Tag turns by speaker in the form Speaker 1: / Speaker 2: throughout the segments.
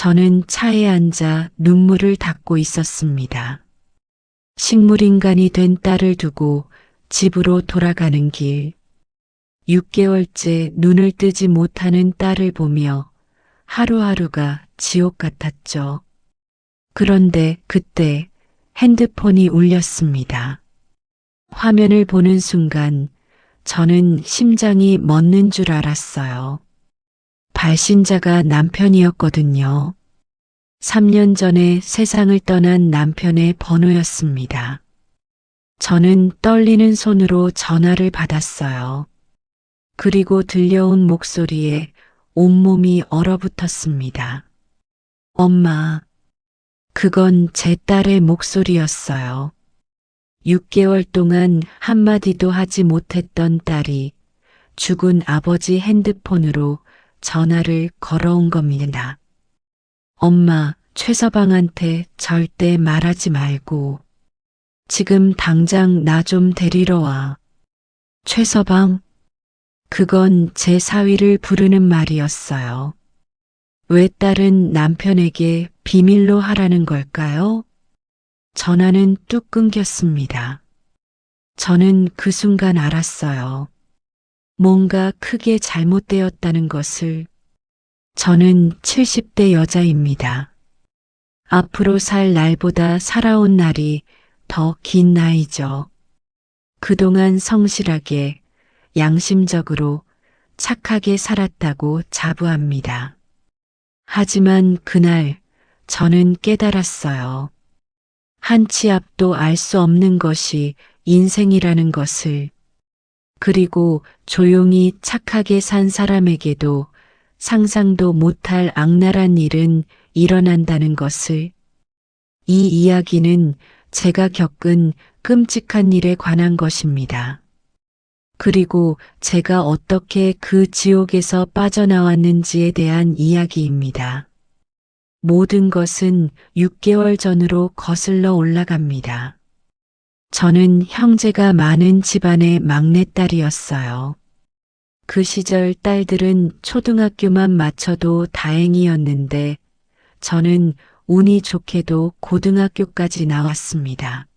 Speaker 1: 저는 차에 앉아 눈물을 닦고 있었습니다. 식물인간이 된 딸을 두고 집으로 돌아가는 길. 6개월째 눈을 뜨지 못하는 딸을 보며 하루하루가 지옥 같았죠. 그런데 그때 핸드폰이 울렸습니다. 화면을 보는 순간 저는 심장이 멎는 줄 알았어요. 발신자가 남편이었거든요. 3년 전에 세상을 떠난 남편의 번호였습니다. 저는 떨리는 손으로 전화를 받았어요. 그리고 들려온 목소리에 온몸이 얼어붙었습니다. 엄마, 그건 제 딸의 목소리였어요. 6개월 동안 한마디도 하지 못했던 딸이 죽은 아버지 핸드폰으로 전화를 걸어온 겁니다. 엄마, 최서방한테 절대 말하지 말고 지금 당장 나 좀 데리러 와. 최서방? 그건 제 사위를 부르는 말이었어요. 왜 딸은 남편에게 비밀로 하라는 걸까요? 전화는 뚝 끊겼습니다. 저는 그 순간 알았어요. 뭔가 크게 잘못되었다는 것을. 저는 70대 여자입니다. 앞으로 살 날보다 살아온 날이 더 긴 나이죠. 그동안 성실하게, 양심적으로, 착하게 살았다고 자부합니다. 하지만 그날 저는 깨달았어요. 한 치 앞도 알 수 없는 것이 인생이라는 것을. 그리고 조용히 착하게 산 사람에게도 상상도 못할 악랄한 일은 일어난다는 것을. 이 이야기는 제가 겪은 끔찍한 일에 관한 것입니다. 그리고 제가 어떻게 그 지옥에서 빠져나왔는지에 대한 이야기입니다. 모든 것은 6개월 전으로 거슬러 올라갑니다. 저는 형제가 많은 집안의 막내딸이었어요. 그 시절 딸들은 초등학교만 마쳐도 다행이었는데 저는 운이 좋게도 고등학교까지 나왔습니다.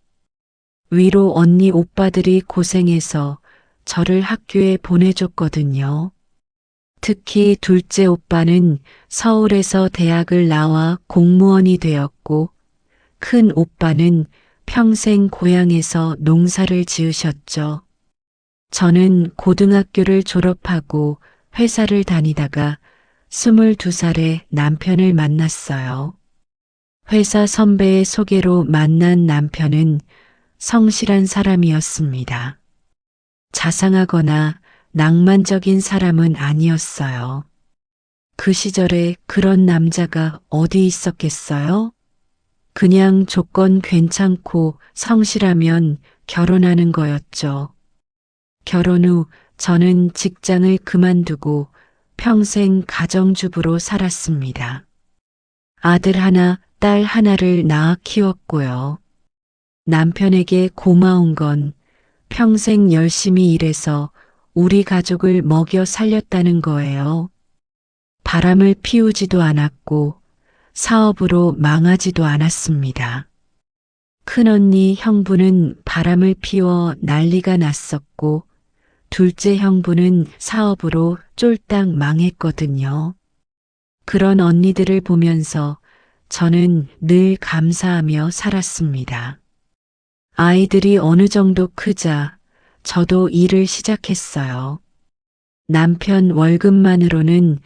Speaker 1: 위로 언니 오빠들이 고생해서 저를 학교에 보내줬거든요. 특히 둘째 오빠는 서울에서 대학을 나와 공무원이 되었고 큰 오빠는 평생 고향에서 농사를 지으셨죠. 저는 고등학교를 졸업하고 회사를 다니다가 22살에 남편을 만났어요. 회사 선배의 소개로 만난 남편은 성실한 사람이었습니다. 자상하거나 낭만적인 사람은 아니었어요. 그 시절에 그런 남자가 어디 있었겠어요? 그냥 조건 괜찮고 성실하면 결혼하는 거였죠. 결혼 후 저는 직장을 그만두고 평생 가정주부로 살았습니다. 아들 하나, 딸 하나를 낳아 키웠고요. 남편에게 고마운 건 평생 열심히 일해서 우리 가족을 먹여 살렸다는 거예요. 바람을 피우지도 않았고 사업으로 망하지도 않았습니다. 큰언니 형부는 바람을 피워 난리가 났었고 둘째 형부는 사업으로 쫄딱 망했거든요. 그런 언니들을 보면서 저는 늘 감사하며 살았습니다. 아이들이 어느 정도 크자 저도 일을 시작했어요. 남편 월급만으로는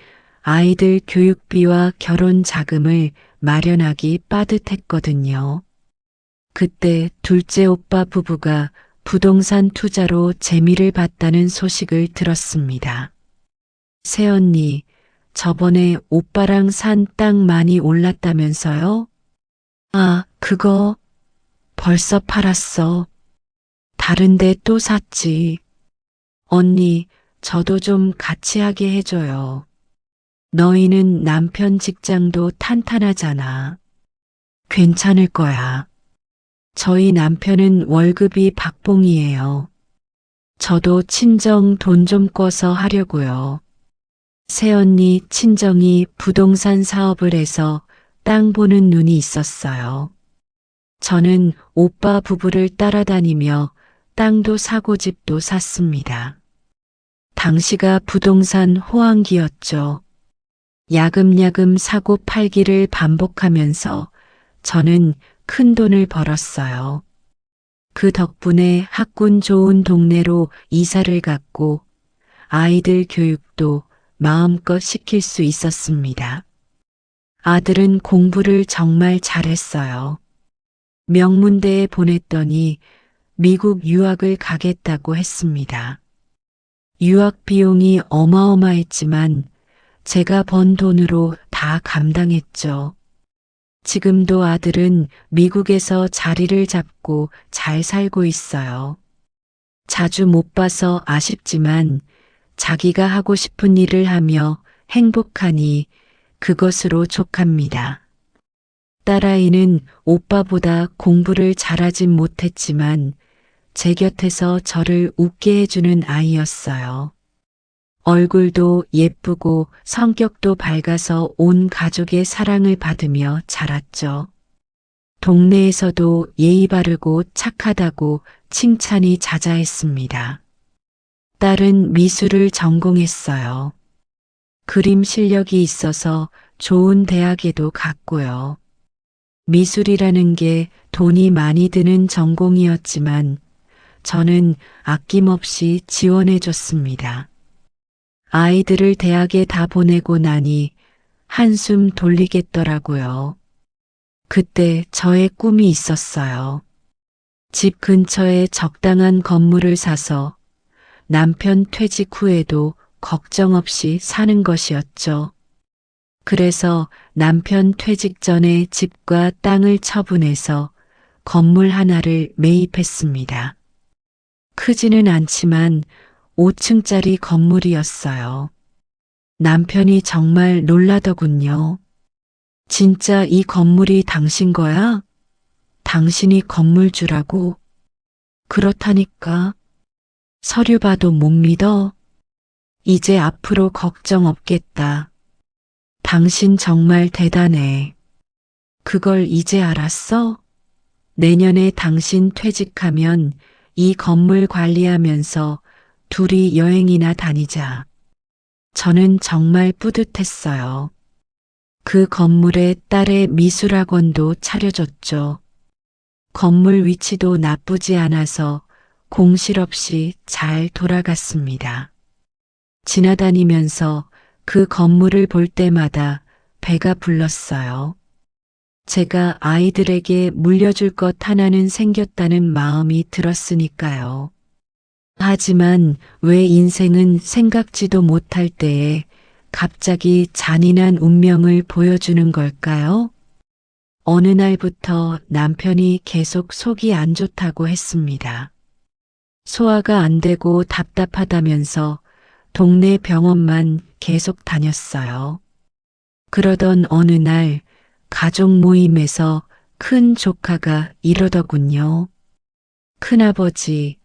Speaker 1: 아이들 교육비와 결혼 자금을 마련하기 빠듯했거든요. 그때 둘째 오빠 부부가 부동산 투자로 재미를 봤다는 소식을 들었습니다. 새언니, 저번에 오빠랑 산 땅 많이 올랐다면서요? 아, 그거 벌써 팔았어. 다른데 또 샀지. 언니, 저도 좀 같이 하게 해줘요. 너희는 남편 직장도 탄탄하잖아. 괜찮을 거야. 저희 남편은 월급이 박봉이에요. 저도 친정 돈 좀 꿔서 하려고요. 새언니 친정이 부동산 사업을 해서 땅 보는 눈이 있었어요. 저는 오빠 부부를 따라다니며 땅도 사고 집도 샀습니다. 당시가 부동산 호황기였죠. 야금야금 사고 팔기를 반복하면서 저는 큰 돈을 벌었어요. 그 덕분에 학군 좋은 동네로 이사를 갔고 아이들 교육도 마음껏 시킬 수 있었습니다. 아들은 공부를 정말 잘했어요. 명문대에 보냈더니 미국 유학을 가겠다고 했습니다. 유학 비용이 어마어마했지만 제가 번 돈으로 다 감당했죠. 지금도 아들은 미국에서 자리를 잡고 잘 살고 있어요. 자주 못 봐서 아쉽지만 자기가 하고 싶은 일을 하며 행복하니 그것으로 족합니다. 딸아이는 오빠보다 공부를 잘하진 못했지만 제 곁에서 저를 웃게 해주는 아이였어요. 얼굴도 예쁘고 성격도 밝아서 온 가족의 사랑을 받으며 자랐죠. 동네에서도 예의 바르고 착하다고 칭찬이 자자했습니다. 딸은 미술을 전공했어요. 그림 실력이 있어서 좋은 대학에도 갔고요. 미술이라는 게 돈이 많이 드는 전공이었지만 저는 아낌없이 지원해 줬습니다. 아이들을 대학에 다 보내고 나니 한숨 돌리겠더라고요. 그때 저의 꿈이 있었어요. 집 근처에 적당한 건물을 사서 남편 퇴직 후에도 걱정 없이 사는 것이었죠. 그래서 남편 퇴직 전에 집과 땅을 처분해서 건물 하나를 매입했습니다. 크지는 않지만 5층짜리 건물이었어요. 남편이 정말 놀라더군요. 진짜 이 건물이 당신 거야? 당신이 건물주라고? 그렇다니까. 서류 봐도 못 믿어. 이제 앞으로 걱정 없겠다. 당신 정말 대단해. 그걸 이제 알았어? 내년에 당신 퇴직하면 이 건물 관리하면서 둘이 여행이나 다니자. 저는 정말 뿌듯했어요. 그 건물에 딸의 미술학원도 차려줬죠. 건물 위치도 나쁘지 않아서 공실 없이 잘 돌아갔습니다. 지나다니면서 그 건물을 볼 때마다 배가 불렀어요. 제가 아이들에게 물려줄 것 하나는 생겼다는 마음이 들었으니까요. 하지만 왜 인생은 생각지도 못할 때에 갑자기 잔인한 운명을 보여주는 걸까요? 어느 날부터 남편이 계속 속이 안 좋다고 했습니다. 소화가 안 되고 답답하다면서 동네 병원만 계속 다녔어요. 그러던 어느 날 가족 모임에서 큰 조카가 이러더군요. 큰아버지,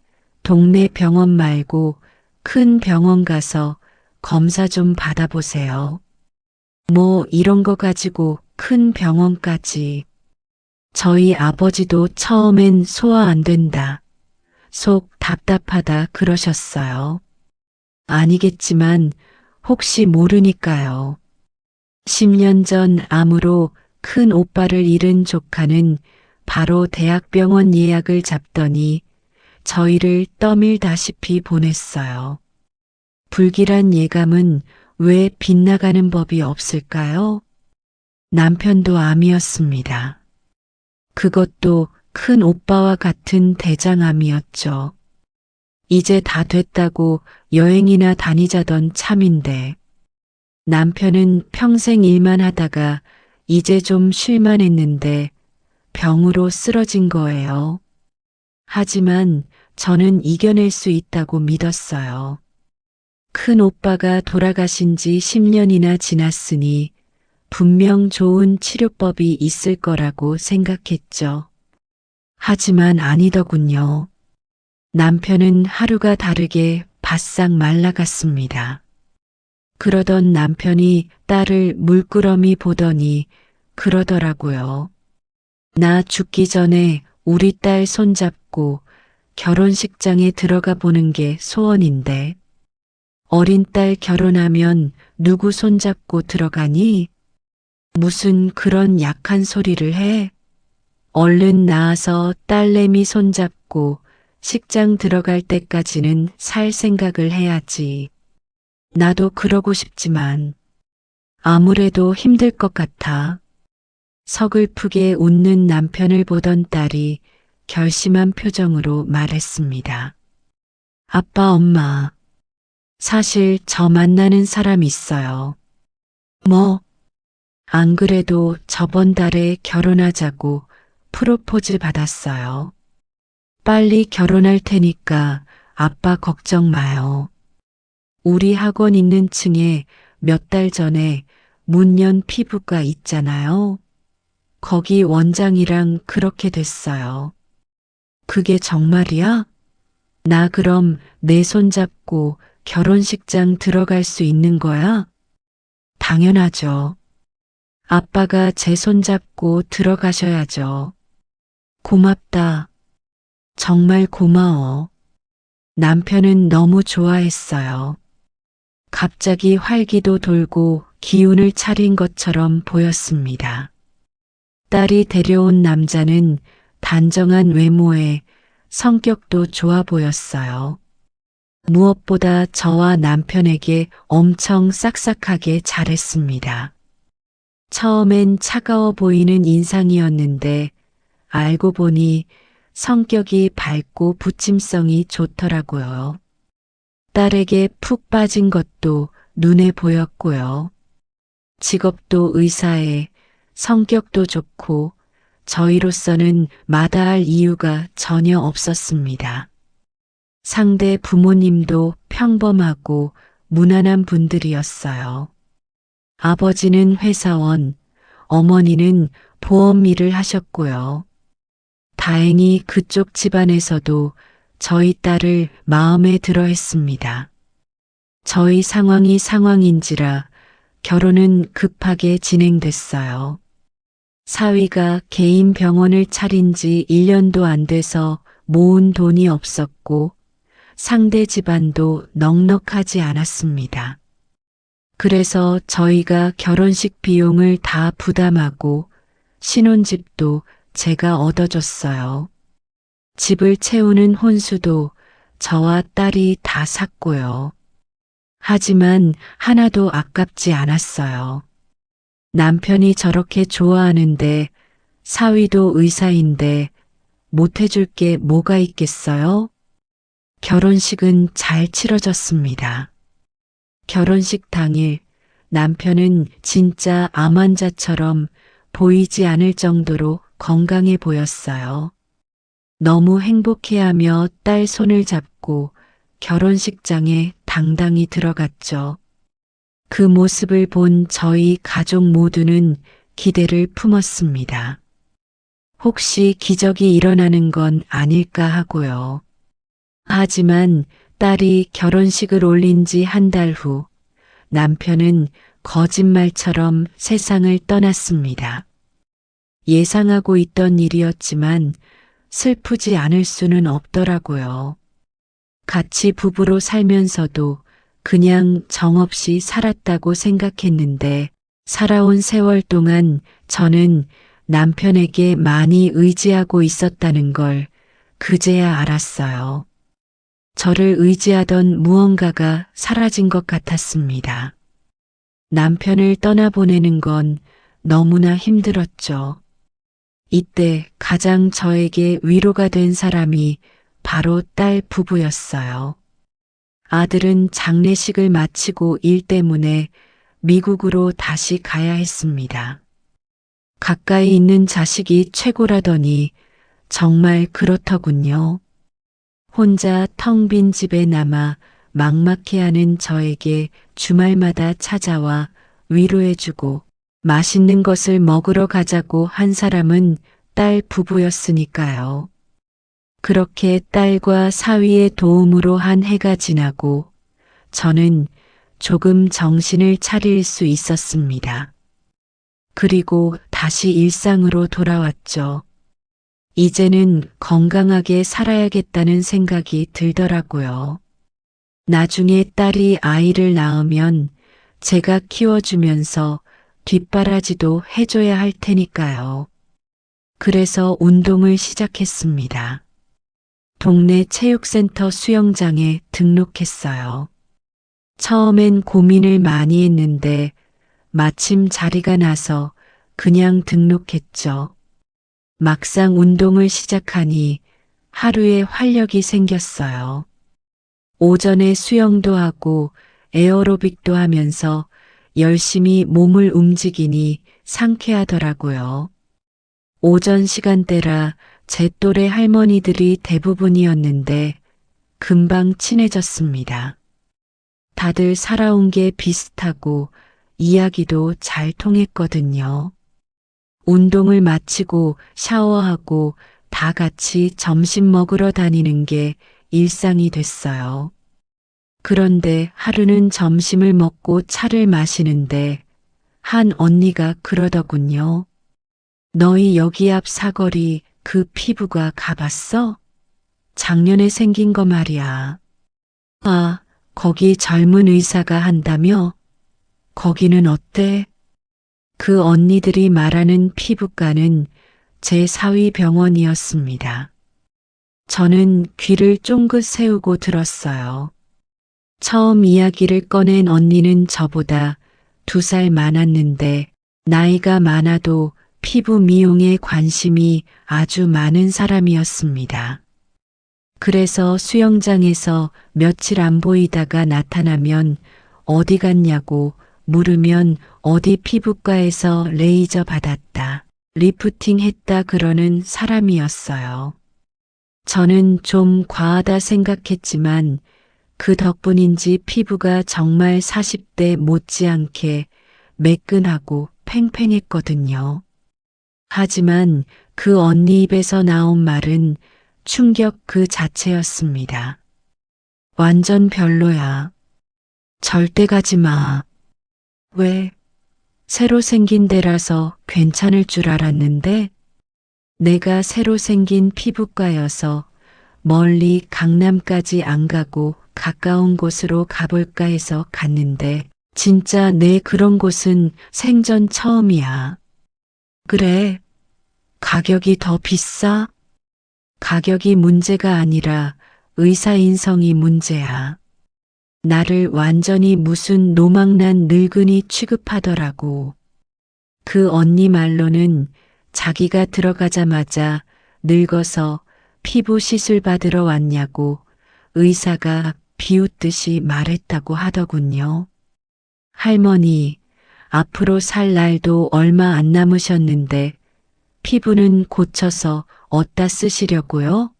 Speaker 1: 동네 병원 말고 큰 병원 가서 검사 좀 받아보세요. 뭐 이런 거 가지고 큰 병원까지. 저희 아버지도 처음엔 소화 안 된다. 속 답답하다 그러셨어요. 아니겠지만 혹시 모르니까요. 10년 전 암으로 큰 오빠를 잃은 조카는 바로 대학병원 예약을 잡더니 저희를 떠밀다시피 보냈어요. 불길한 예감은 왜 빗나가는 법이 없을까요? 남편도 암이었습니다. 그것도 큰 오빠와 같은 대장암이었죠. 이제 다 됐다고 여행이나 다니자던 참인데 남편은 평생 일만 하다가 이제 좀 쉴만 했는데 병으로 쓰러진 거예요. 하지만 저는 이겨낼 수 있다고 믿었어요. 큰 오빠가 돌아가신 지 10년이나 지났으니 분명 좋은 치료법이 있을 거라고 생각했죠. 하지만 아니더군요. 남편은 하루가 다르게 바싹 말라갔습니다. 그러던 남편이 딸을 물끄러미 보더니 그러더라고요. 나 죽기 전에 우리 딸 손잡고 결혼식장에 들어가 보는 게 소원인데, 어린 딸 결혼하면 누구 손잡고 들어가니? 무슨 그런 약한 소리를 해? 얼른 나와서 딸내미 손잡고 식장 들어갈 때까지는 살 생각을 해야지. 나도 그러고 싶지만 아무래도 힘들 것 같아. 서글프게 웃는 남편을 보던 딸이 결심한 표정으로 말했습니다. 아빠, 엄마, 사실 저 만나는 사람 있어요. 뭐? 안 그래도 저번 달에 결혼하자고 프로포즈 받았어요. 빨리 결혼할 테니까 아빠 걱정 마요. 우리 학원 있는 층에 몇 달 전에 문연 피부과 있잖아요. 거기 원장이랑 그렇게 됐어요. 그게 정말이야? 나 그럼 내 손 잡고 결혼식장 들어갈 수 있는 거야? 당연하죠. 아빠가 제 손 잡고 들어가셔야죠. 고맙다. 정말 고마워. 남편은 너무 좋아했어요. 갑자기 활기도 돌고 기운을 차린 것처럼 보였습니다. 딸이 데려온 남자는 단정한 외모에 성격도 좋아 보였어요. 무엇보다 저와 남편에게 엄청 싹싹하게 잘했습니다. 처음엔 차가워 보이는 인상이었는데 알고 보니 성격이 밝고 부침성이 좋더라고요. 딸에게 푹 빠진 것도 눈에 보였고요. 직업도 의사에 성격도 좋고 저희로서는 마다할 이유가 전혀 없었습니다. 상대 부모님도 평범하고 무난한 분들이었어요. 아버지는 회사원, 어머니는 보험 일을 하셨고요. 다행히 그쪽 집안에서도 저희 딸을 마음에 들어 했습니다. 저희 상황이 상황인지라 결혼은 급하게 진행됐어요. 사위가 개인 병원을 차린 지 1년도 안 돼서 모은 돈이 없었고 상대 집안도 넉넉하지 않았습니다. 그래서 저희가 결혼식 비용을 다 부담하고 신혼집도 제가 얻어줬어요. 집을 채우는 혼수도 저와 딸이 다 샀고요. 하지만 하나도 아깝지 않았어요. 남편이 저렇게 좋아하는데 사위도 의사인데 못해줄 게 뭐가 있겠어요? 결혼식은 잘 치러졌습니다. 결혼식 당일 남편은 진짜 암 환자처럼 보이지 않을 정도로 건강해 보였어요. 너무 행복해하며 딸 손을 잡고 결혼식장에 당당히 들어갔죠. 그 모습을 본 저희 가족 모두는 기대를 품었습니다. 혹시 기적이 일어나는 건 아닐까 하고요. 하지만 딸이 결혼식을 올린 지 한 달 후 남편은 거짓말처럼 세상을 떠났습니다. 예상하고 있던 일이었지만 슬프지 않을 수는 없더라고요. 같이 부부로 살면서도 그냥 정없이 살았다고 생각했는데 살아온 세월 동안 저는 남편에게 많이 의지하고 있었다는 걸 그제야 알았어요. 저를 의지하던 무언가가 사라진 것 같았습니다. 남편을 떠나보내는 건 너무나 힘들었죠. 이때 가장 저에게 위로가 된 사람이 바로 딸 부부였어요. 아들은 장례식을 마치고 일 때문에 미국으로 다시 가야 했습니다. 가까이 있는 자식이 최고라더니 정말 그렇더군요. 혼자 텅 빈 집에 남아 막막해하는 저에게 주말마다 찾아와 위로해주고 맛있는 것을 먹으러 가자고 한 사람은 딸 부부였으니까요. 그렇게 딸과 사위의 도움으로 한 해가 지나고 저는 조금 정신을 차릴 수 있었습니다. 그리고 다시 일상으로 돌아왔죠. 이제는 건강하게 살아야겠다는 생각이 들더라고요. 나중에 딸이 아이를 낳으면 제가 키워주면서 뒷바라지도 해줘야 할 테니까요. 그래서 운동을 시작했습니다. 동네 체육센터 수영장에 등록했어요. 처음엔 고민을 많이 했는데 마침 자리가 나서 그냥 등록했죠. 막상 운동을 시작하니 하루에 활력이 생겼어요. 오전에 수영도 하고 에어로빅도 하면서 열심히 몸을 움직이니 상쾌하더라고요. 오전 시간대라 제 또래 할머니들이 대부분이었는데 금방 친해졌습니다. 다들 살아온 게 비슷하고 이야기도 잘 통했거든요. 운동을 마치고 샤워하고 다 같이 점심 먹으러 다니는 게 일상이 됐어요. 그런데 하루는 점심을 먹고 차를 마시는데 한 언니가 그러더군요. 너희 여기 앞 사거리 그 피부가 가봤어? 작년에 생긴 거 말이야. 아, 거기 젊은 의사가 한다며? 거기는 어때? 그 언니들이 말하는 피부과는 제 사위 병원이었습니다. 저는 귀를 쫑긋 세우고 들었어요. 처음 이야기를 꺼낸 언니는 저보다 2살 많았는데 나이가 많아도 피부 미용에 관심이 아주 많은 사람이었습니다. 그래서 수영장에서 며칠 안 보이다가 나타나면 어디 갔냐고 물으면 어디 피부과에서 레이저 받았다, 리프팅 했다 그러는 사람이었어요. 저는 좀 과하다 생각했지만 그 덕분인지 피부가 정말 40대 못지않게 매끈하고 팽팽했거든요. 하지만 그 언니 입에서 나온 말은 충격 그 자체였습니다. 완전 별로야. 절대 가지 마. 왜? 새로 생긴 데라서 괜찮을 줄 알았는데 내가 새로 생긴 피부과여서 멀리 강남까지 안 가고 가까운 곳으로 가볼까 해서 갔는데 진짜 내 그런 곳은 생전 처음이야. 그래, 가격이 더 비싸? 가격이 문제가 아니라 의사 인성이 문제야. 나를 완전히 무슨 노망난 늙은이 취급하더라고. 그 언니 말로는 자기가 들어가자마자 늙어서 피부 시술 받으러 왔냐고 의사가 비웃듯이 말했다고 하더군요. 할머니, 앞으로 살 날도 얼마 안 남으셨는데 피부는 고쳐서 어디다 쓰시려고요?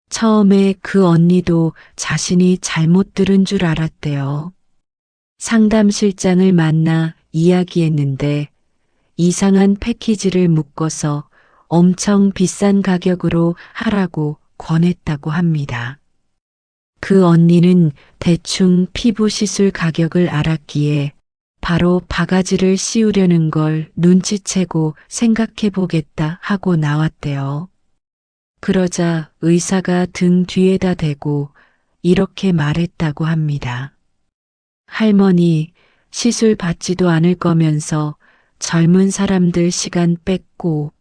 Speaker 1: 처음에 그 언니도 자신이 잘못 들은 줄 알았대요. 상담실장을 만나 이야기했는데 이상한 패키지를 묶어서 엄청 비싼 가격으로 하라고 권했다고 합니다. 그 언니는 대충 피부 시술 가격을 알았기에 바로 바가지를 씌우려는 걸 눈치채고 생각해 보겠다 하고 나왔대요. 그러자 의사가 등 뒤에다 대고 이렇게 말했다고 합니다. 할머니, 시술 받지도 않을 거면서 젊은 사람들 시간 뺏고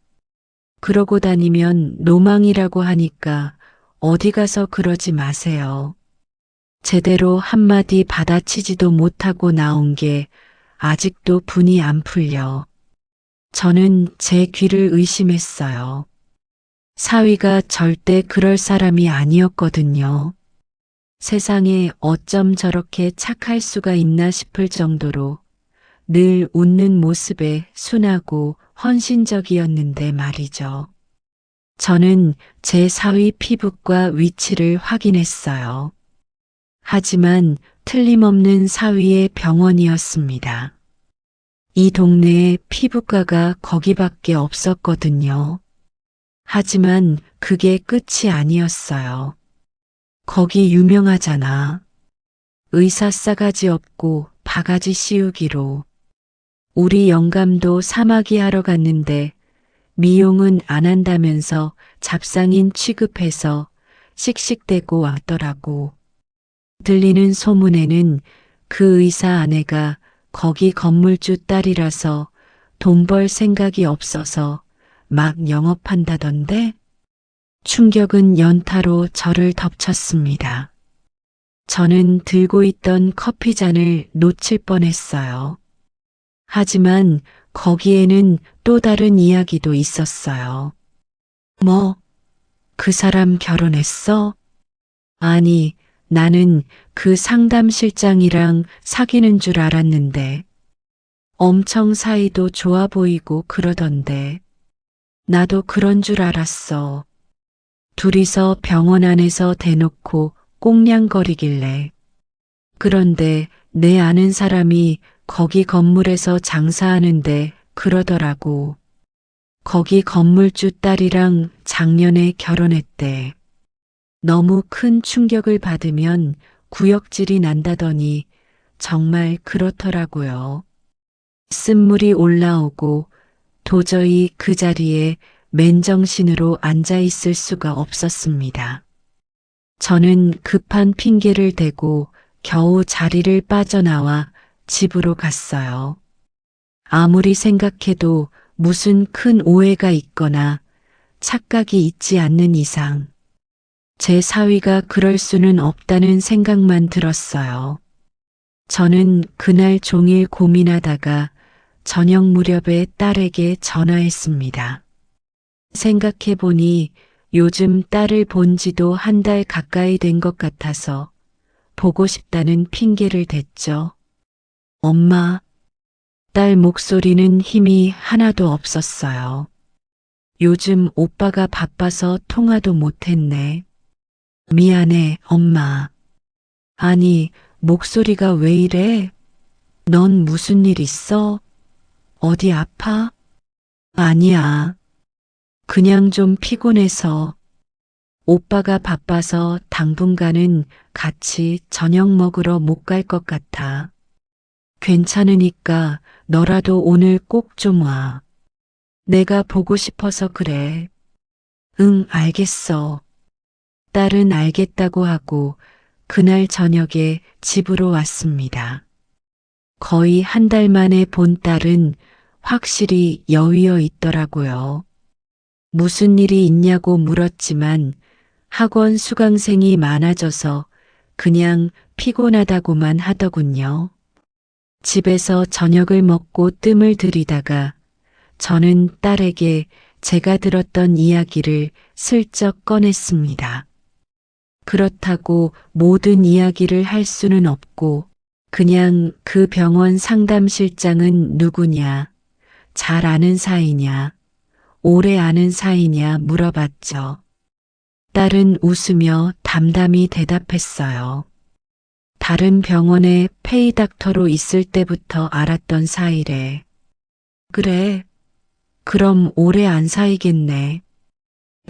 Speaker 1: 그러고 다니면 노망이라고 하니까 어디 가서 그러지 마세요. 제대로 한마디 받아치지도 못하고 나온 게 아직도 분이 안 풀려. 저는 제 귀를 의심했어요. 사위가 절대 그럴 사람이 아니었거든요. 세상에 어쩜 저렇게 착할 수가 있나 싶을 정도로 늘 웃는 모습에 순하고 헌신적이었는데 말이죠. 저는 제 사위 피부과 위치를 확인했어요. 하지만 틀림없는 사위의 병원이었습니다. 이 동네에 피부과가 거기밖에 없었거든요. 하지만 그게 끝이 아니었어요. 거기 유명하잖아. 의사 싸가지 없고 바가지 씌우기로. 우리 영감도 사마귀 하러 갔는데 미용은 안 한다면서 잡상인 취급해서 씩씩대고 왔더라고. 들리는 소문에는 그 의사 아내가 거기 건물주 딸이라서 돈 벌 생각이 없어서 막 영업한다던데? 충격은 연타로 저를 덮쳤습니다. 저는 들고 있던 커피잔을 놓칠 뻔했어요. 하지만 거기에는 또 다른 이야기도 있었어요. 뭐, 그 사람 결혼했어? 아니, 나는 그 상담실장이랑 사귀는 줄 알았는데 엄청 사이도 좋아 보이고 그러던데 나도 그런 줄 알았어. 둘이서 병원 안에서 대놓고 꽁냥거리길래. 그런데 내 아는 사람이 거기 건물에서 장사하는데 그러더라고. 거기 건물주 딸이랑 작년에 결혼했대. 너무 큰 충격을 받으면 구역질이 난다더니 정말 그렇더라고요. 쓴물이 올라오고 도저히 그 자리에 맨정신으로 앉아 있을 수가 없었습니다. 저는 급한 핑계를 대고 겨우 자리를 빠져나와 집으로 갔어요. 아무리 생각해도 무슨 큰 오해가 있거나 착각이 있지 않는 이상 제 사위가 그럴 수는 없다는 생각만 들었어요. 저는 그날 종일 고민하다가 저녁 무렵에 딸에게 전화했습니다. 생각해보니 요즘 딸을 본 지도 한 달 가까이 된 것 같아서 보고 싶다는 핑계를 댔죠. 엄마, 딸 목소리는 힘이 하나도 없었어요. 요즘 오빠가 바빠서 통화도 못했네. 미안해, 엄마. 아니, 목소리가 왜 이래? 넌 무슨 일 있어? 어디 아파? 아니야. 그냥 좀 피곤해서. 오빠가 바빠서 당분간은 같이 저녁 먹으러 못 갈 것 같아. 괜찮으니까 너라도 오늘 꼭 좀 와. 내가 보고 싶어서 그래. 응, 알겠어. 딸은 알겠다고 하고 그날 저녁에 집으로 왔습니다. 거의 한 달 만에 본 딸은 확실히 여위어 있더라고요. 무슨 일이 있냐고 물었지만 학원 수강생이 많아져서 그냥 피곤하다고만 하더군요. 집에서 저녁을 먹고 뜸을 들이다가 저는 딸에게 제가 들었던 이야기를 슬쩍 꺼냈습니다. 그렇다고 모든 이야기를 할 수는 없고 그냥 그 병원 상담실장은 누구냐, 잘 아는 사이냐, 오래 아는 사이냐 물어봤죠. 딸은 웃으며 담담히 대답했어요. 다른 병원에 페이닥터로 있을 때부터 알았던 사이래. 그래, 그럼 오래 안 사이겠네.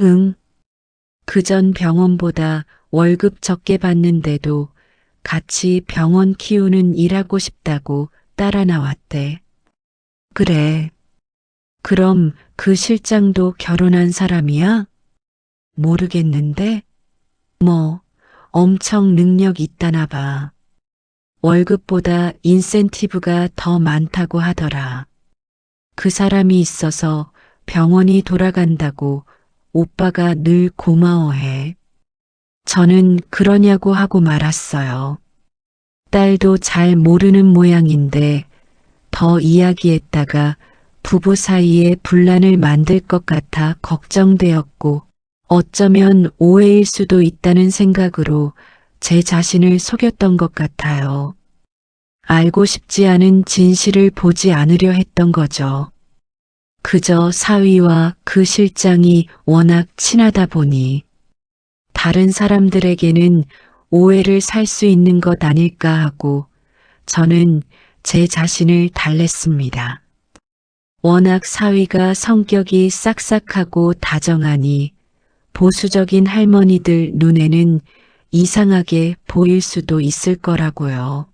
Speaker 1: 응, 그전 병원보다 월급 적게 받는데도 같이 병원 키우는 일하고 싶다고 따라 나왔대. 그래. 그럼 그 실장도 결혼한 사람이야? 모르겠는데? 뭐, 엄청 능력 있다나 봐. 월급보다 인센티브가 더 많다고 하더라. 그 사람이 있어서 병원이 돌아간다고 오빠가 늘 고마워해. 저는 그러냐고 하고 말았어요. 딸도 잘 모르는 모양인데 더 이야기했다가 부부 사이에 분란을 만들 것 같아 걱정되었고 어쩌면 오해일 수도 있다는 생각으로 제 자신을 속였던 것 같아요. 알고 싶지 않은 진실을 보지 않으려 했던 거죠. 그저 사위와 그 실장이 워낙 친하다 보니 다른 사람들에게는 오해를 살 수 있는 것 아닐까 하고 저는 제 자신을 달랬습니다. 워낙 사위가 성격이 싹싹하고 다정하니 보수적인 할머니들 눈에는 이상하게 보일 수도 있을 거라고요.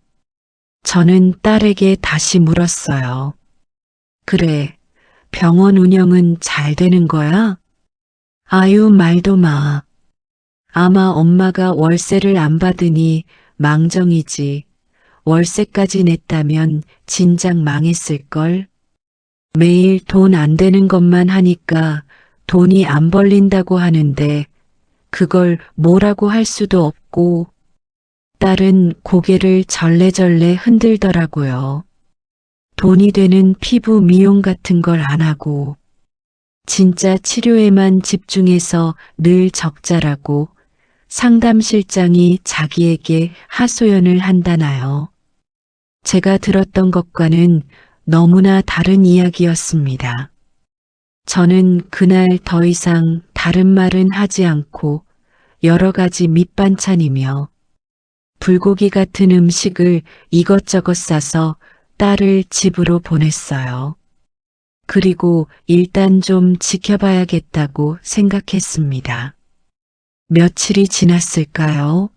Speaker 1: 저는 딸에게 다시 물었어요. 그래, 병원 운영은 잘 되는 거야? 아유, 말도 마. 아마 엄마가 월세를 안 받으니 망정이지. 월세까지 냈다면 진작 망했을걸. 매일 돈 안 되는 것만 하니까 돈이 안 벌린다고 하는데 그걸 뭐라고 할 수도 없고 딸은 고개를 절레절레 흔들더라고요. 돈이 되는 피부 미용 같은 걸 안 하고 진짜 치료에만 집중해서 늘 적자라고 상담실장이 자기에게 하소연을 한다나요. 제가 들었던 것과는 너무나 다른 이야기였습니다. 저는 그날 더 이상 다른 말은 하지 않고 여러 가지 밑반찬이며 불고기 같은 음식을 이것저것 싸서 딸을 집으로 보냈어요. 그리고 일단 좀 지켜봐야겠다고 생각했습니다. 며칠이 지났을까요?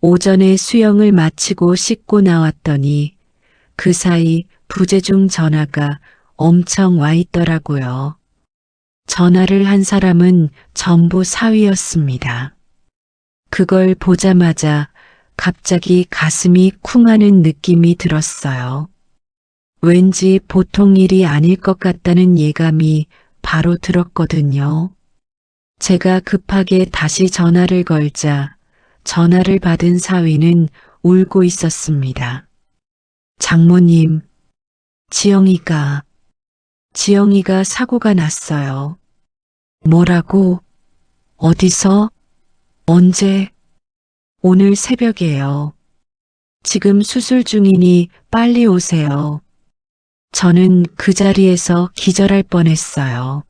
Speaker 1: 오전에 수영을 마치고 씻고 나왔더니 그 사이 부재중 전화가 엄청 와 있더라고요. 전화를 한 사람은 전부 사위였습니다. 그걸 보자마자 갑자기 가슴이 쿵 하는 느낌이 들었어요. 왠지 보통 일이 아닐 것 같다는 예감이 바로 들었거든요. 제가 급하게 다시 전화를 걸자 전화를 받은 사위는 울고 있었습니다. 장모님, 지영이가 사고가 났어요. 뭐라고? 어디서? 언제? 오늘 새벽에요. 지금 수술 중이니 빨리 오세요. 저는 그 자리에서 기절할 뻔했어요.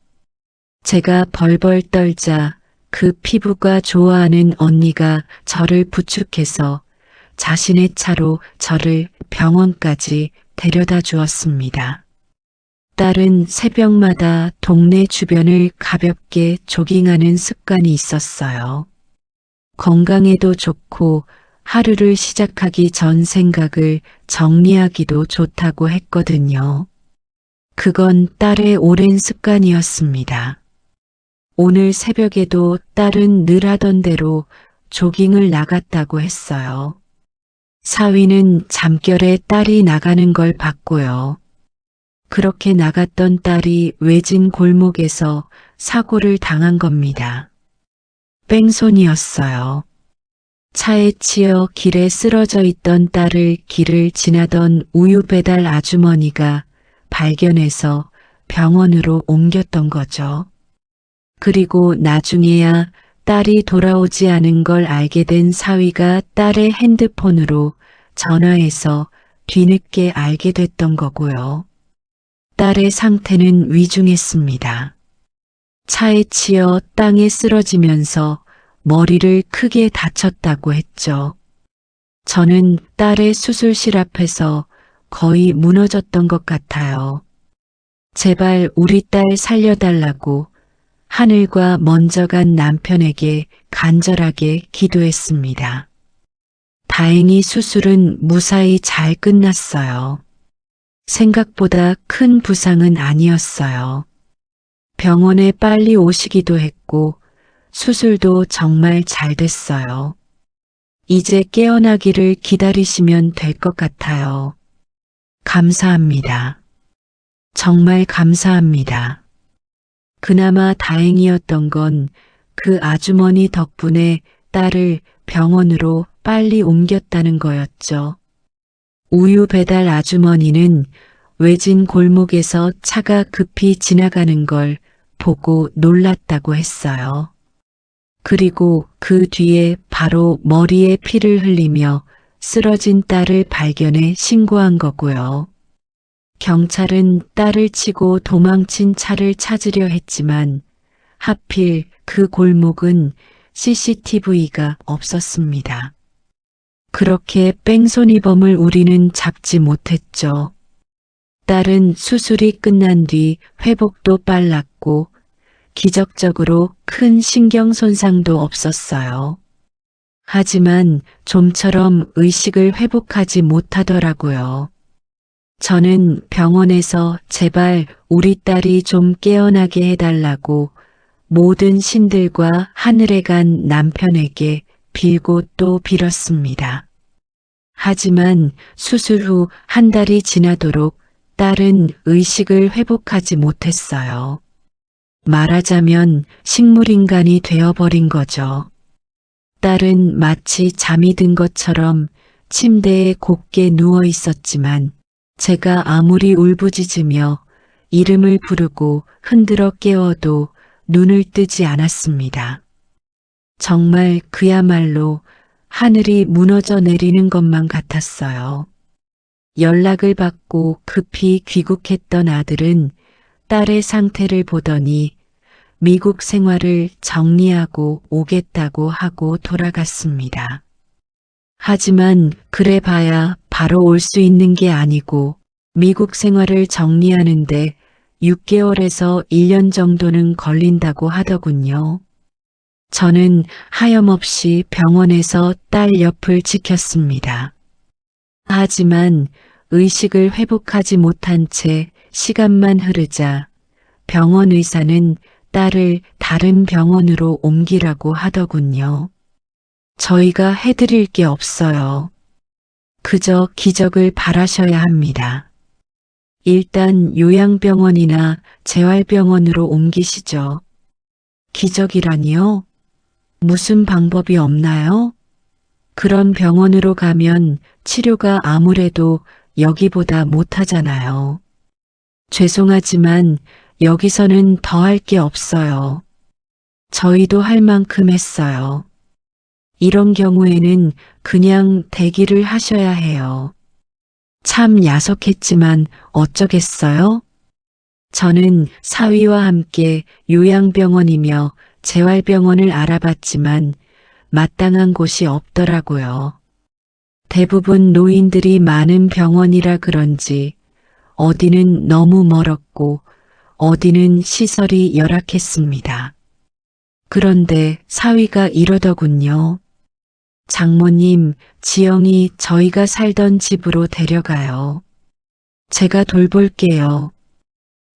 Speaker 1: 제가 벌벌 떨자 그 피부가 좋아하는 언니가 저를 부축해서 자신의 차로 저를 병원까지 데려다 주었습니다. 딸은 새벽마다 동네 주변을 가볍게 조깅하는 습관이 있었어요. 건강에도 좋고 하루를 시작하기 전 생각을 정리하기도 좋다고 했거든요. 그건 딸의 오랜 습관이었습니다. 오늘 새벽에도 딸은 늘 하던 대로 조깅을 나갔다고 했어요. 사위는 잠결에 딸이 나가는 걸 봤고요. 그렇게 나갔던 딸이 외진 골목에서 사고를 당한 겁니다. 뺑소니였어요. 차에 치여 길에 쓰러져 있던 딸을 길을 지나던 우유 배달 아주머니가 발견해서 병원으로 옮겼던 거죠. 그리고 나중에야 딸이 돌아오지 않은 걸 알게 된 사위가 딸의 핸드폰으로 전화해서 뒤늦게 알게 됐던 거고요. 딸의 상태는 위중했습니다. 차에 치여 땅에 쓰러지면서 머리를 크게 다쳤다고 했죠. 저는 딸의 수술실 앞에서 거의 무너졌던 것 같아요. 제발 우리 딸 살려달라고 하늘과 먼저 간 남편에게 간절하게 기도했습니다. 다행히 수술은 무사히 잘 끝났어요. 생각보다 큰 부상은 아니었어요. 병원에 빨리 오시기도 했고 수술도 정말 잘 됐어요. 이제 깨어나기를 기다리시면 될 것 같아요. 감사합니다. 정말 감사합니다. 그나마 다행이었던 건 그 아주머니 덕분에 딸을 병원으로 빨리 옮겼다는 거였죠. 우유 배달 아주머니는 외진 골목에서 차가 급히 지나가는 걸 보고 놀랐다고 했어요. 그리고 그 뒤에 바로 머리에 피를 흘리며 쓰러진 딸을 발견해 신고한 거고요. 경찰은 딸을 치고 도망친 차를 찾으려 했지만 하필 그 골목은 CCTV가 없었습니다. 그렇게 뺑소니범을 우리는 잡지 못했죠. 딸은 수술이 끝난 뒤 회복도 빨랐고 기적적으로 큰 신경 손상도 없었어요. 하지만 좀처럼 의식을 회복하지 못하더라고요. 저는 병원에서 제발 우리 딸이 좀 깨어나게 해달라고 모든 신들과 하늘에 간 남편에게 빌고 또 빌었습니다. 하지만 수술 후 한 달이 지나도록 딸은 의식을 회복하지 못했어요. 말하자면 식물인간이 되어버린 거죠. 딸은 마치 잠이 든 것처럼 침대에 곱게 누워 있었지만 제가 아무리 울부짖으며 이름을 부르고 흔들어 깨워도 눈을 뜨지 않았습니다. 정말 그야말로 하늘이 무너져 내리는 것만 같았어요. 연락을 받고 급히 귀국했던 아들은 딸의 상태를 보더니 미국 생활을 정리하고 오겠다고 하고 돌아갔습니다. 하지만 그래 봐야 바로 올 수 있는 게 아니고 미국 생활을 정리하는데 6개월에서 1년 정도는 걸린다고 하더군요. 저는 하염없이 병원에서 딸 옆을 지켰습니다. 하지만 의식을 회복하지 못한 채 시간만 흐르자 병원 의사는 딸을 다른 병원으로 옮기라고 하더군요. 저희가 해드릴 게 없어요. 그저 기적을 바라셔야 합니다. 일단 요양병원이나 재활병원으로 옮기시죠. 기적이라니요? 무슨 방법이 없나요? 그런 병원으로 가면 치료가 아무래도 여기보다 못하잖아요. 죄송하지만 여기서는 더 할 게 없어요. 저희도 할 만큼 했어요. 이런 경우에는 그냥 대기를 하셔야 해요. 참 야속했지만 어쩌겠어요? 저는 사위와 함께 요양병원이며 재활병원을 알아봤지만 마땅한 곳이 없더라고요. 대부분 노인들이 많은 병원이라 그런지 어디는 너무 멀었고 어디는 시설이 열악했습니다. 그런데 사위가 이러더군요. 장모님, 지영이 저희가 살던 집으로 데려가요. 제가 돌볼게요.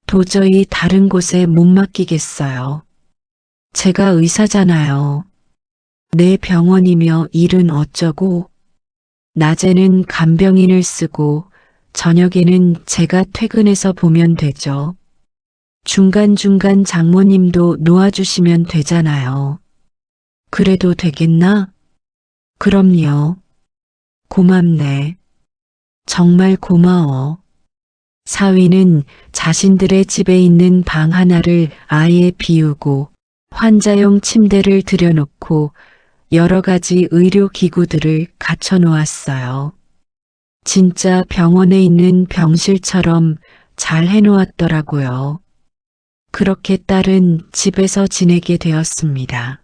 Speaker 1: 도저히 다른 곳에 못 맡기겠어요. 제가 의사잖아요. 내 병원이며 일은 어쩌고? 낮에는 간병인을 쓰고 저녁에는 제가 퇴근해서 보면 되죠. 중간중간 장모님도 놓아주시면 되잖아요. 그래도 되겠나? 그럼요. 고맙네. 정말 고마워. 사위는 자신들의 집에 있는 방 하나를 아예 비우고 환자용 침대를 들여놓고 여러 가지 의료기구들을 갖춰 놓았어요. 진짜 병원에 있는 병실처럼 잘 해놓았더라고요. 그렇게 딸은 집에서 지내게 되었습니다.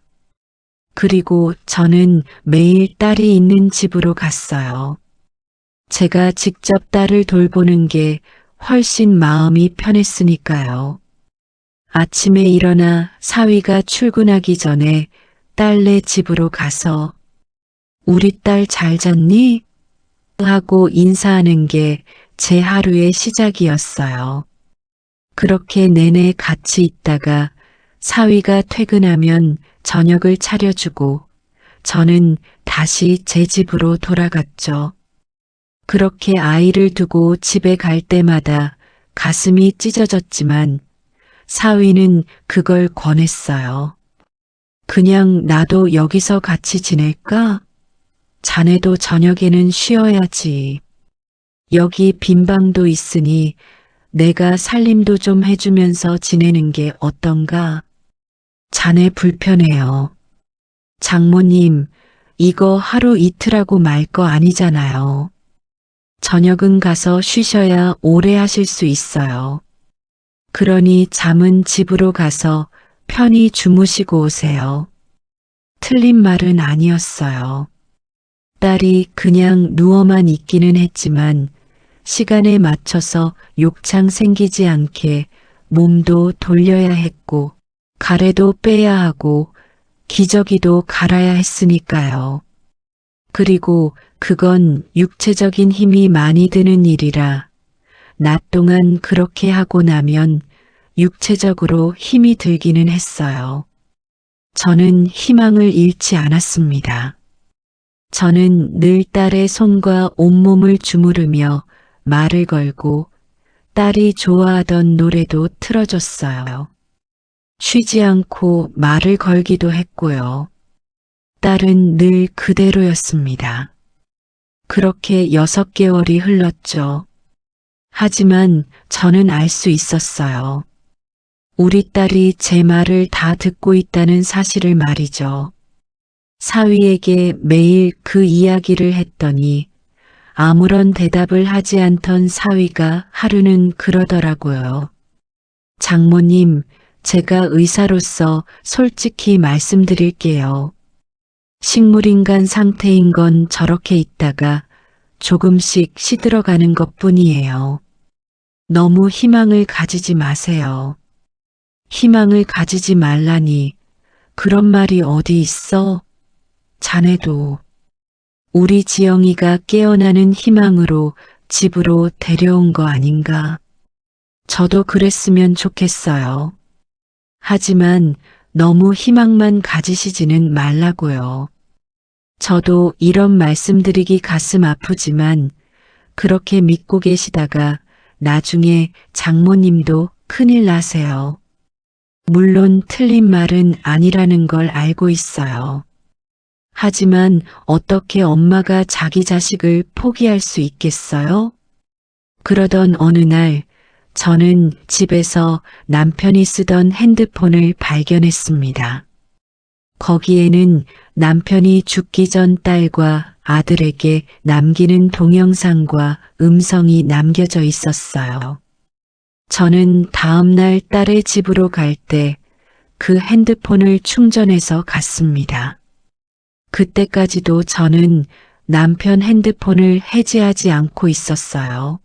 Speaker 1: 그리고 저는 매일 딸이 있는 집으로 갔어요. 제가 직접 딸을 돌보는 게 훨씬 마음이 편했으니까요. 아침에 일어나 사위가 출근하기 전에 딸네 집으로 가서 우리 딸 잘 잤니? 하고 인사하는 게 제 하루의 시작이었어요. 그렇게 내내 같이 있다가 사위가 퇴근하면 저녁을 차려주고 저는 다시 제 집으로 돌아갔죠. 그렇게 아이를 두고 집에 갈 때마다 가슴이 찢어졌지만 사위는 그걸 권했어요. 그냥 나도 여기서 같이 지낼까? 자네도 저녁에는 쉬어야지. 여기 빈 방도 있으니 내가 살림도 좀 해주면서 지내는 게 어떤가? 자네 불편해요. 장모님, 이거 하루 이틀하고 말 거 아니잖아요. 저녁은 가서 쉬셔야 오래 하실 수 있어요. 그러니 잠은 집으로 가서 편히 주무시고 오세요. 틀린 말은 아니었어요. 딸이 그냥 누워만 있기는 했지만 시간에 맞춰서 욕창 생기지 않게 몸도 돌려야 했고 가래도 빼야 하고 기저귀도 갈아야 했으니까요. 그리고 그건 육체적인 힘이 많이 드는 일이라 낮 동안 그렇게 하고 나면 육체적으로 힘이 들기는 했어요. 저는 희망을 잃지 않았습니다. 저는 늘 딸의 손과 온몸을 주무르며 말을 걸고 딸이 좋아하던 노래도 틀어줬어요. 쉬지 않고 말을 걸기도 했고요. 딸은 늘 그대로였습니다. 그렇게 6개월이 흘렀죠. 하지만 저는 알 수 있었어요. 우리 딸이 제 말을 다 듣고 있다는 사실을 말이죠. 사위에게 매일 그 이야기를 했더니 아무런 대답을 하지 않던 사위가 하루는 그러더라고요. 장모님, 제가 의사로서 솔직히 말씀드릴게요. 식물인간 상태인 건 저렇게 있다가 조금씩 시들어가는 것 뿐이에요. 너무 희망을 가지지 마세요. 희망을 가지지 말라니 그런 말이 어디 있어? 자네도 우리 지영이가 깨어나는 희망으로 집으로 데려온 거 아닌가? 저도 그랬으면 좋겠어요. 하지만 너무 희망만 가지시지는 말라고요. 저도 이런 말씀드리기 가슴 아프지만 그렇게 믿고 계시다가 나중에 장모님도 큰일 나세요. 물론 틀린 말은 아니라는 걸 알고 있어요. 하지만 어떻게 엄마가 자기 자식을 포기할 수 있겠어요? 그러던 어느 날 저는 집에서 남편이 쓰던 핸드폰을 발견했습니다. 거기에는 남편이 죽기 전 딸과 아들에게 남기는 동영상과 음성이 남겨져 있었어요. 저는 다음 날 딸의 집으로 갈 때 그 핸드폰을 충전해서 갔습니다. 그때까지도 저는 남편 핸드폰을 해지하지 않고 있었어요.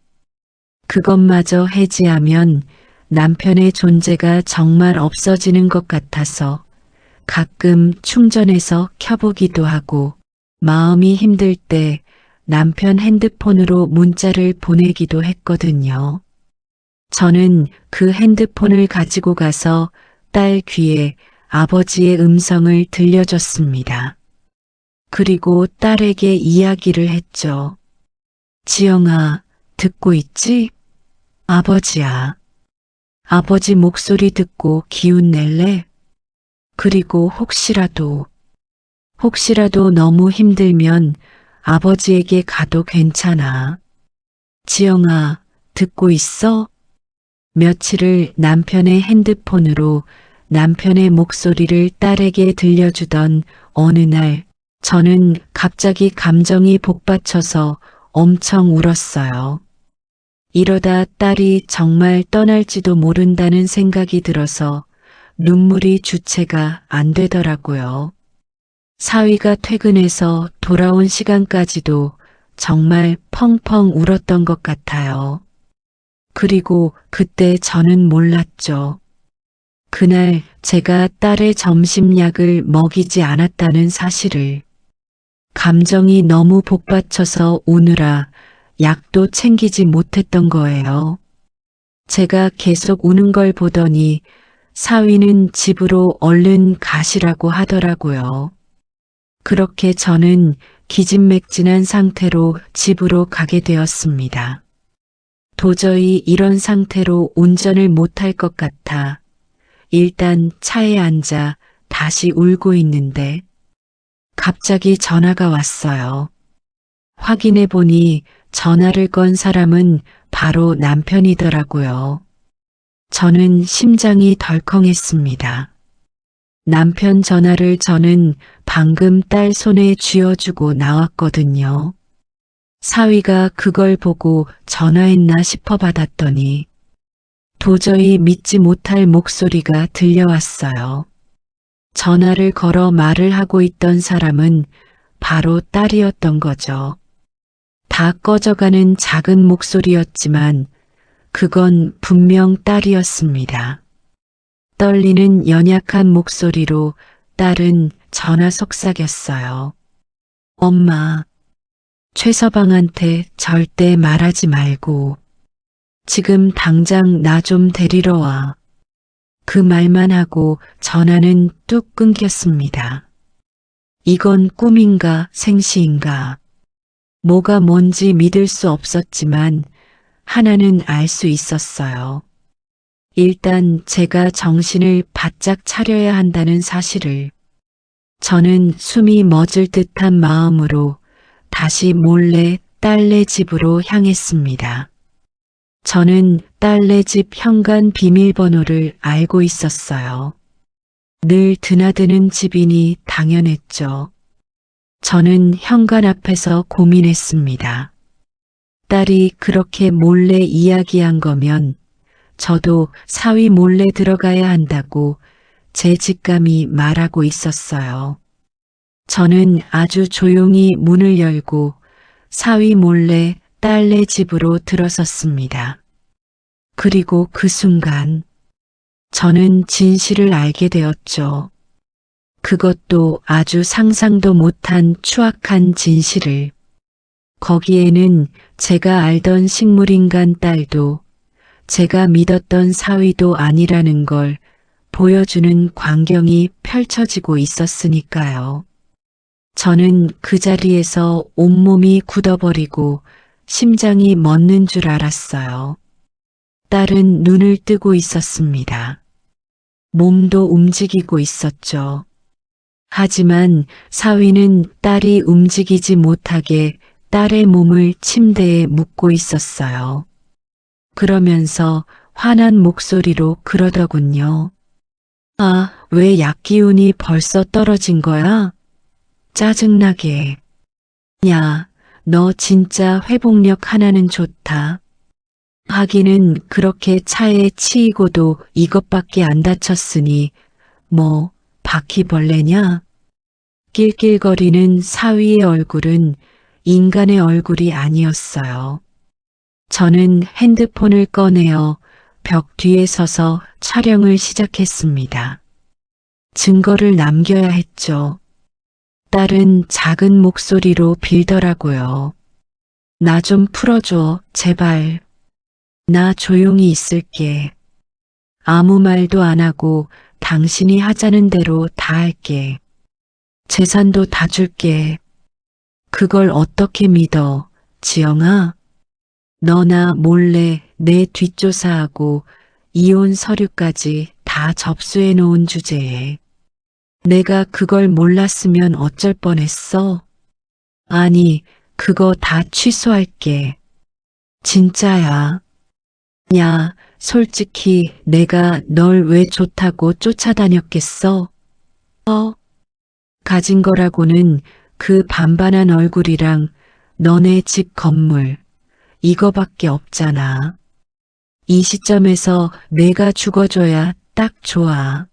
Speaker 1: 그것마저 해지하면 남편의 존재가 정말 없어지는 것 같아서 가끔 충전해서 켜보기도 하고 마음이 힘들 때 남편 핸드폰으로 문자를 보내기도 했거든요. 저는 그 핸드폰을 가지고 가서 딸 귀에 아버지의 음성을 들려줬습니다. 그리고 딸에게 이야기를 했죠. 지영아, 듣고 있지? 아버지야. 아버지 목소리 듣고 기운 낼래? 그리고 혹시라도 너무 힘들면 아버지에게 가도 괜찮아. 지영아, 듣고 있어? 며칠을 남편의 핸드폰으로 남편의 목소리를 딸에게 들려주던 어느 날 저는 갑자기 감정이 복받쳐서 엄청 울었어요. 이러다 딸이 정말 떠날지도 모른다는 생각이 들어서 눈물이 주체가 안 되더라고요. 사위가 퇴근해서 돌아온 시간까지도 정말 펑펑 울었던 것 같아요. 그리고 그때 저는 몰랐죠. 그날 제가 딸의 점심약을 먹이지 않았다는 사실을. 감정이 너무 복받쳐서 우느라 약도 챙기지 못했던 거예요. 제가 계속 우는 걸 보더니 사위는 집으로 얼른 가시라고 하더라고요. 그렇게 저는 기진맥진한 상태로 집으로 가게 되었습니다. 도저히 이런 상태로 운전을 못할 것 같아 일단 차에 앉아 다시 울고 있는데 갑자기 전화가 왔어요. 확인해 보니 전화를 건 사람은 바로 남편이더라고요. 저는 심장이 덜컹했습니다. 남편 전화를 저는 방금 딸 손에 쥐어주고 나왔거든요. 사위가 그걸 보고 전화했나 싶어 받았더니 도저히 믿지 못할 목소리가 들려왔어요. 전화를 걸어 말을 하고 있던 사람은 바로 딸이었던 거죠. 다 꺼져가는 작은 목소리였지만 그건 분명 딸이었습니다. 떨리는 연약한 목소리로 딸은 전화 속삭였어요. 엄마, 최서방한테 절대 말하지 말고 지금 당장 나 좀 데리러 와. 그 말만 하고 전화는 뚝 끊겼습니다. 이건 꿈인가 생시인가. 뭐가 뭔지 믿을 수 없었지만 하나는 알 수 있었어요. 일단 제가 정신을 바짝 차려야 한다는 사실을. 저는 숨이 멎을 듯한 마음으로 다시 몰래 딸네 집으로 향했습니다. 저는 딸네 집 현관 비밀번호를 알고 있었어요. 늘 드나드는 집이니 당연했죠. 저는 현관 앞에서 고민했습니다. 딸이 그렇게 몰래 이야기한 거면 저도 사위 몰래 들어가야 한다고 제 직감이 말하고 있었어요. 저는 아주 조용히 문을 열고 사위 몰래 딸네 집으로 들어섰습니다. 그리고 그 순간 저는 진실을 알게 되었죠. 그것도 아주 상상도 못한 추악한 진실을. 거기에는 제가 알던 식물인간 딸도 제가 믿었던 사위도 아니라는 걸 보여주는 광경이 펼쳐지고 있었으니까요. 저는 그 자리에서 온몸이 굳어버리고 심장이 멎는 줄 알았어요. 딸은 눈을 뜨고 있었습니다. 몸도 움직이고 있었죠. 하지만 사위는 딸이 움직이지 못하게 딸의 몸을 침대에 묻고 있었어요. 그러면서 화난 목소리로 그러더군요. 아, 왜 약기운이 벌써 떨어진 거야? 짜증나게. 야, 너 진짜 회복력 하나는 좋다. 하기는 그렇게 차에 치이고도 이것밖에 안 다쳤으니 뭐 바퀴벌레냐? 낄낄거리는 사위의 얼굴은 인간의 얼굴이 아니었어요. 저는 핸드폰을 꺼내어 벽 뒤에 서서 촬영을 시작했습니다. 증거를 남겨야 했죠. 딸은 작은 목소리로 빌더라고요. 나 좀 풀어줘, 제발. 나 조용히 있을게. 아무 말도 안 하고 당신이 하자는 대로 다 할게. 재산도 다 줄게. 그걸 어떻게 믿어, 지영아? 너나 몰래 내 뒷조사하고 이혼 서류까지 다 접수해 놓은 주제에 내가 그걸 몰랐으면 어쩔 뻔했어? 아니, 그거 다 취소할게. 진짜야. 야, 솔직히 내가 널 왜 좋다고 쫓아다녔겠어? 가진 거라고는 그 반반한 얼굴이랑 너네 집 건물, 이거밖에 없잖아. 이 시점에서 내가 죽어줘야 딱 좋아.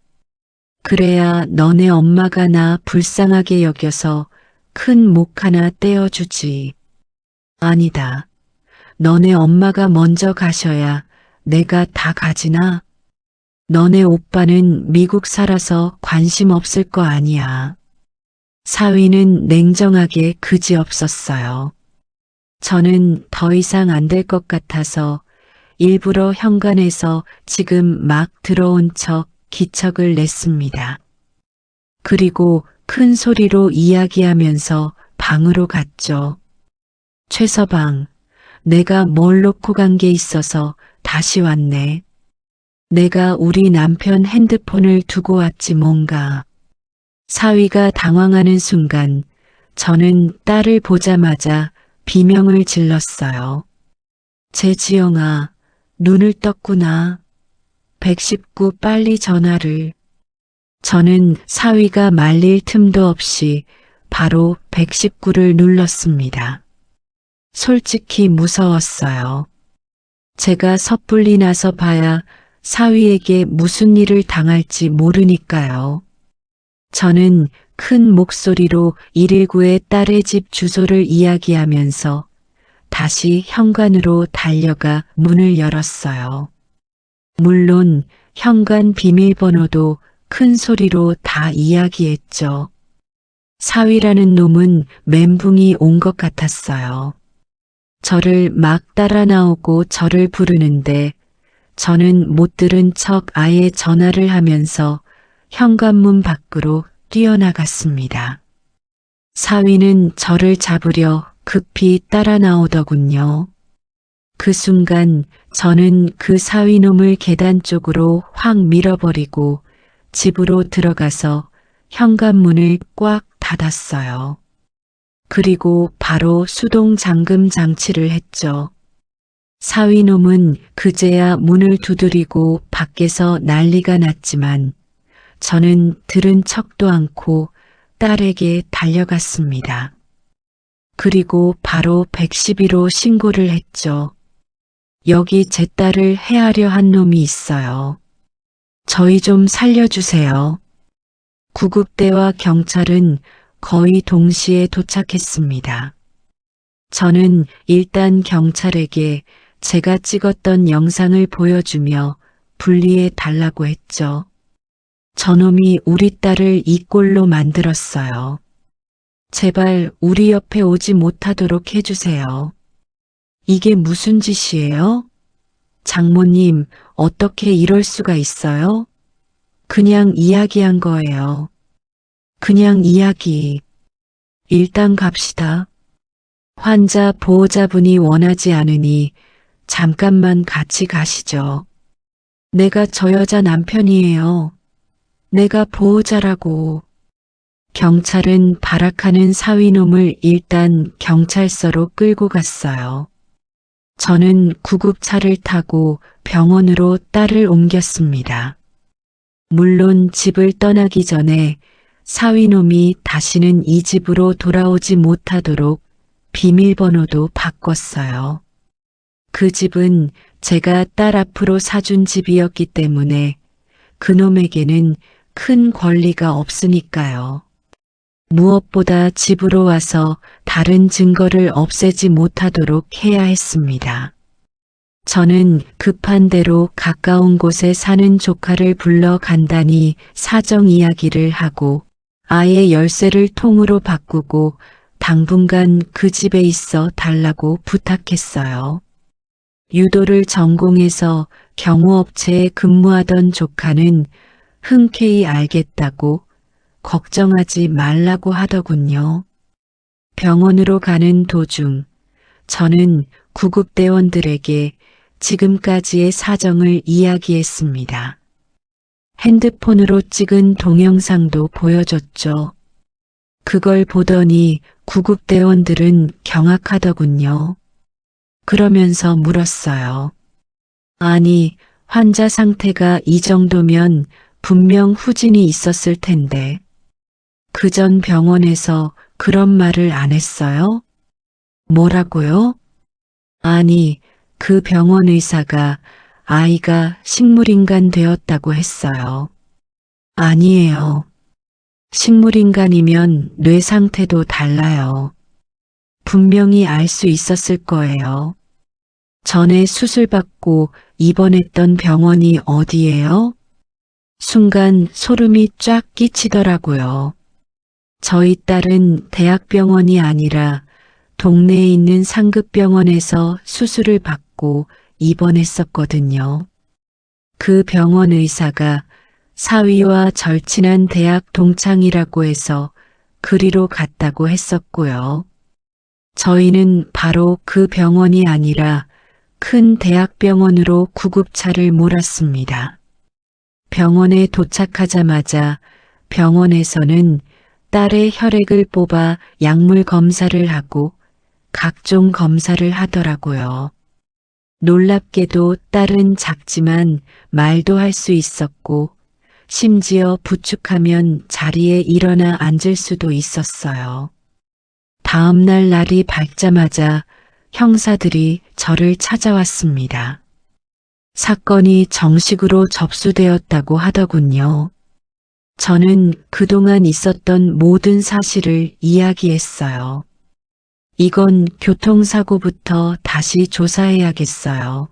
Speaker 1: 그래야 너네 엄마가 나 불쌍하게 여겨서 큰 목 하나 떼어주지. 아니다. 너네 엄마가 먼저 가셔야 내가 다 가지나? 너네 오빠는 미국 살아서 관심 없을 거 아니야. 사위는 냉정하게 그지없었어요. 저는 더 이상 안 될 것 같아서 일부러 현관에서 지금 막 들어온 척 기척을 냈습니다. 그리고 큰 소리로 이야기하면서 방으로 갔죠. 최서방, 내가 뭘 놓고 간 게 있어서 다시 왔네. 내가 우리 남편 핸드폰을 두고 왔지 뭔가. 사위가 당황하는 순간 저는 딸을 보자마자 비명을 질렀어요. 재지영아, 눈을 떴구나. 119 빨리 전화를. 저는 사위가 말릴 틈도 없이 바로 119를 눌렀습니다. 솔직히 무서웠어요. 제가 섣불리 나서 봐야 사위에게 무슨 일을 당할지 모르니까요. 저는 큰 목소리로 119의 딸의 집 주소를 이야기하면서 다시 현관으로 달려가 문을 열었어요. 물론 현관 비밀번호도 큰 소리로 다 이야기했죠. 사위라는 놈은 멘붕이 온 것 같았어요. 저를 막 따라 나오고 저를 부르는데 저는 못 들은 척 아예 전화를 하면서 현관문 밖으로 뛰어나갔습니다. 사위는 저를 잡으려 급히 따라 나오더군요. 그 순간 저는 그 사위놈을 계단 쪽으로 확 밀어버리고 집으로 들어가서 현관문을 꽉 닫았어요. 그리고 바로 수동 잠금 장치를 했죠. 사위놈은 그제야 문을 두드리고 밖에서 난리가 났지만 저는 들은 척도 않고 딸에게 달려갔습니다. 그리고 바로 112로 신고를 했죠. 여기 제 딸을 해하려 한 놈이 있어요. 저희 좀 살려주세요. 구급대와 경찰은 거의 동시에 도착했습니다. 저는 일단 경찰에게 제가 찍었던 영상을 보여주며 분리해 달라고 했죠. 저놈이 우리 딸을 이 꼴로 만들었어요. 제발 우리 옆에 오지 못하도록 해주세요. 이게 무슨 짓이에요? 장모님, 어떻게 이럴 수가 있어요? 그냥 이야기한 거예요. 그냥 이야기. 일단 갑시다. 환자 보호자분이 원하지 않으니 잠깐만 같이 가시죠. 내가 저 여자 남편이에요. 내가 보호자라고. 경찰은 발악하는 사위놈을 일단 경찰서로 끌고 갔어요. 저는 구급차를 타고 병원으로 딸을 옮겼습니다. 물론 집을 떠나기 전에 사위놈이 다시는 이 집으로 돌아오지 못하도록 비밀번호도 바꿨어요. 그 집은 제가 딸 앞으로 사준 집이었기 때문에 그놈에게는 큰 권리가 없으니까요. 무엇보다 집으로 와서 다른 증거를 없애지 못하도록 해야 했습니다. 저는 급한 대로 가까운 곳에 사는 조카를 불러 간단히 사정 이야기를 하고 아예 열쇠를 통으로 바꾸고 당분간 그 집에 있어 달라고 부탁했어요. 유도를 전공해서 경호업체에 근무하던 조카는 흔쾌히 알겠다고 걱정하지 말라고 하더군요. 병원으로 가는 도중 저는 구급대원들에게 지금까지의 사정을 이야기했습니다. 핸드폰으로 찍은 동영상도 보여줬죠. 그걸 보더니 구급대원들은 경악하더군요. 그러면서 물었어요. 아니, 환자 상태가 이 정도면 분명 후진이 있었을 텐데. 그전 병원에서 그런 말을 안 했어요? 뭐라고요? 아니, 그 병원 의사가 아이가 식물인간 되었다고 했어요. 아니에요. 식물인간이면 뇌 상태도 달라요. 분명히 알 수 있었을 거예요. 전에 수술받고 입원했던 병원이 어디예요? 순간 소름이 쫙 끼치더라고요. 저희 딸은 대학병원이 아니라 동네에 있는 상급병원에서 수술을 받고 입원했었거든요. 그 병원 의사가 사위와 절친한 대학 동창이라고 해서 그리로 갔다고 했었고요. 저희는 바로 그 병원이 아니라 큰 대학병원으로 구급차를 몰았습니다. 병원에 도착하자마자 병원에서는 딸의 혈액을 뽑아 약물 검사를 하고 각종 검사를 하더라고요. 놀랍게도 딸은 작지만 말도 할 수 있었고 심지어 부축하면 자리에 일어나 앉을 수도 있었어요. 다음 날 날이 밝자마자 형사들이 저를 찾아왔습니다. 사건이 정식으로 접수되었다고 하더군요. 저는 그동안 있었던 모든 사실을 이야기했어요. 이건 교통사고부터 다시 조사해야겠어요.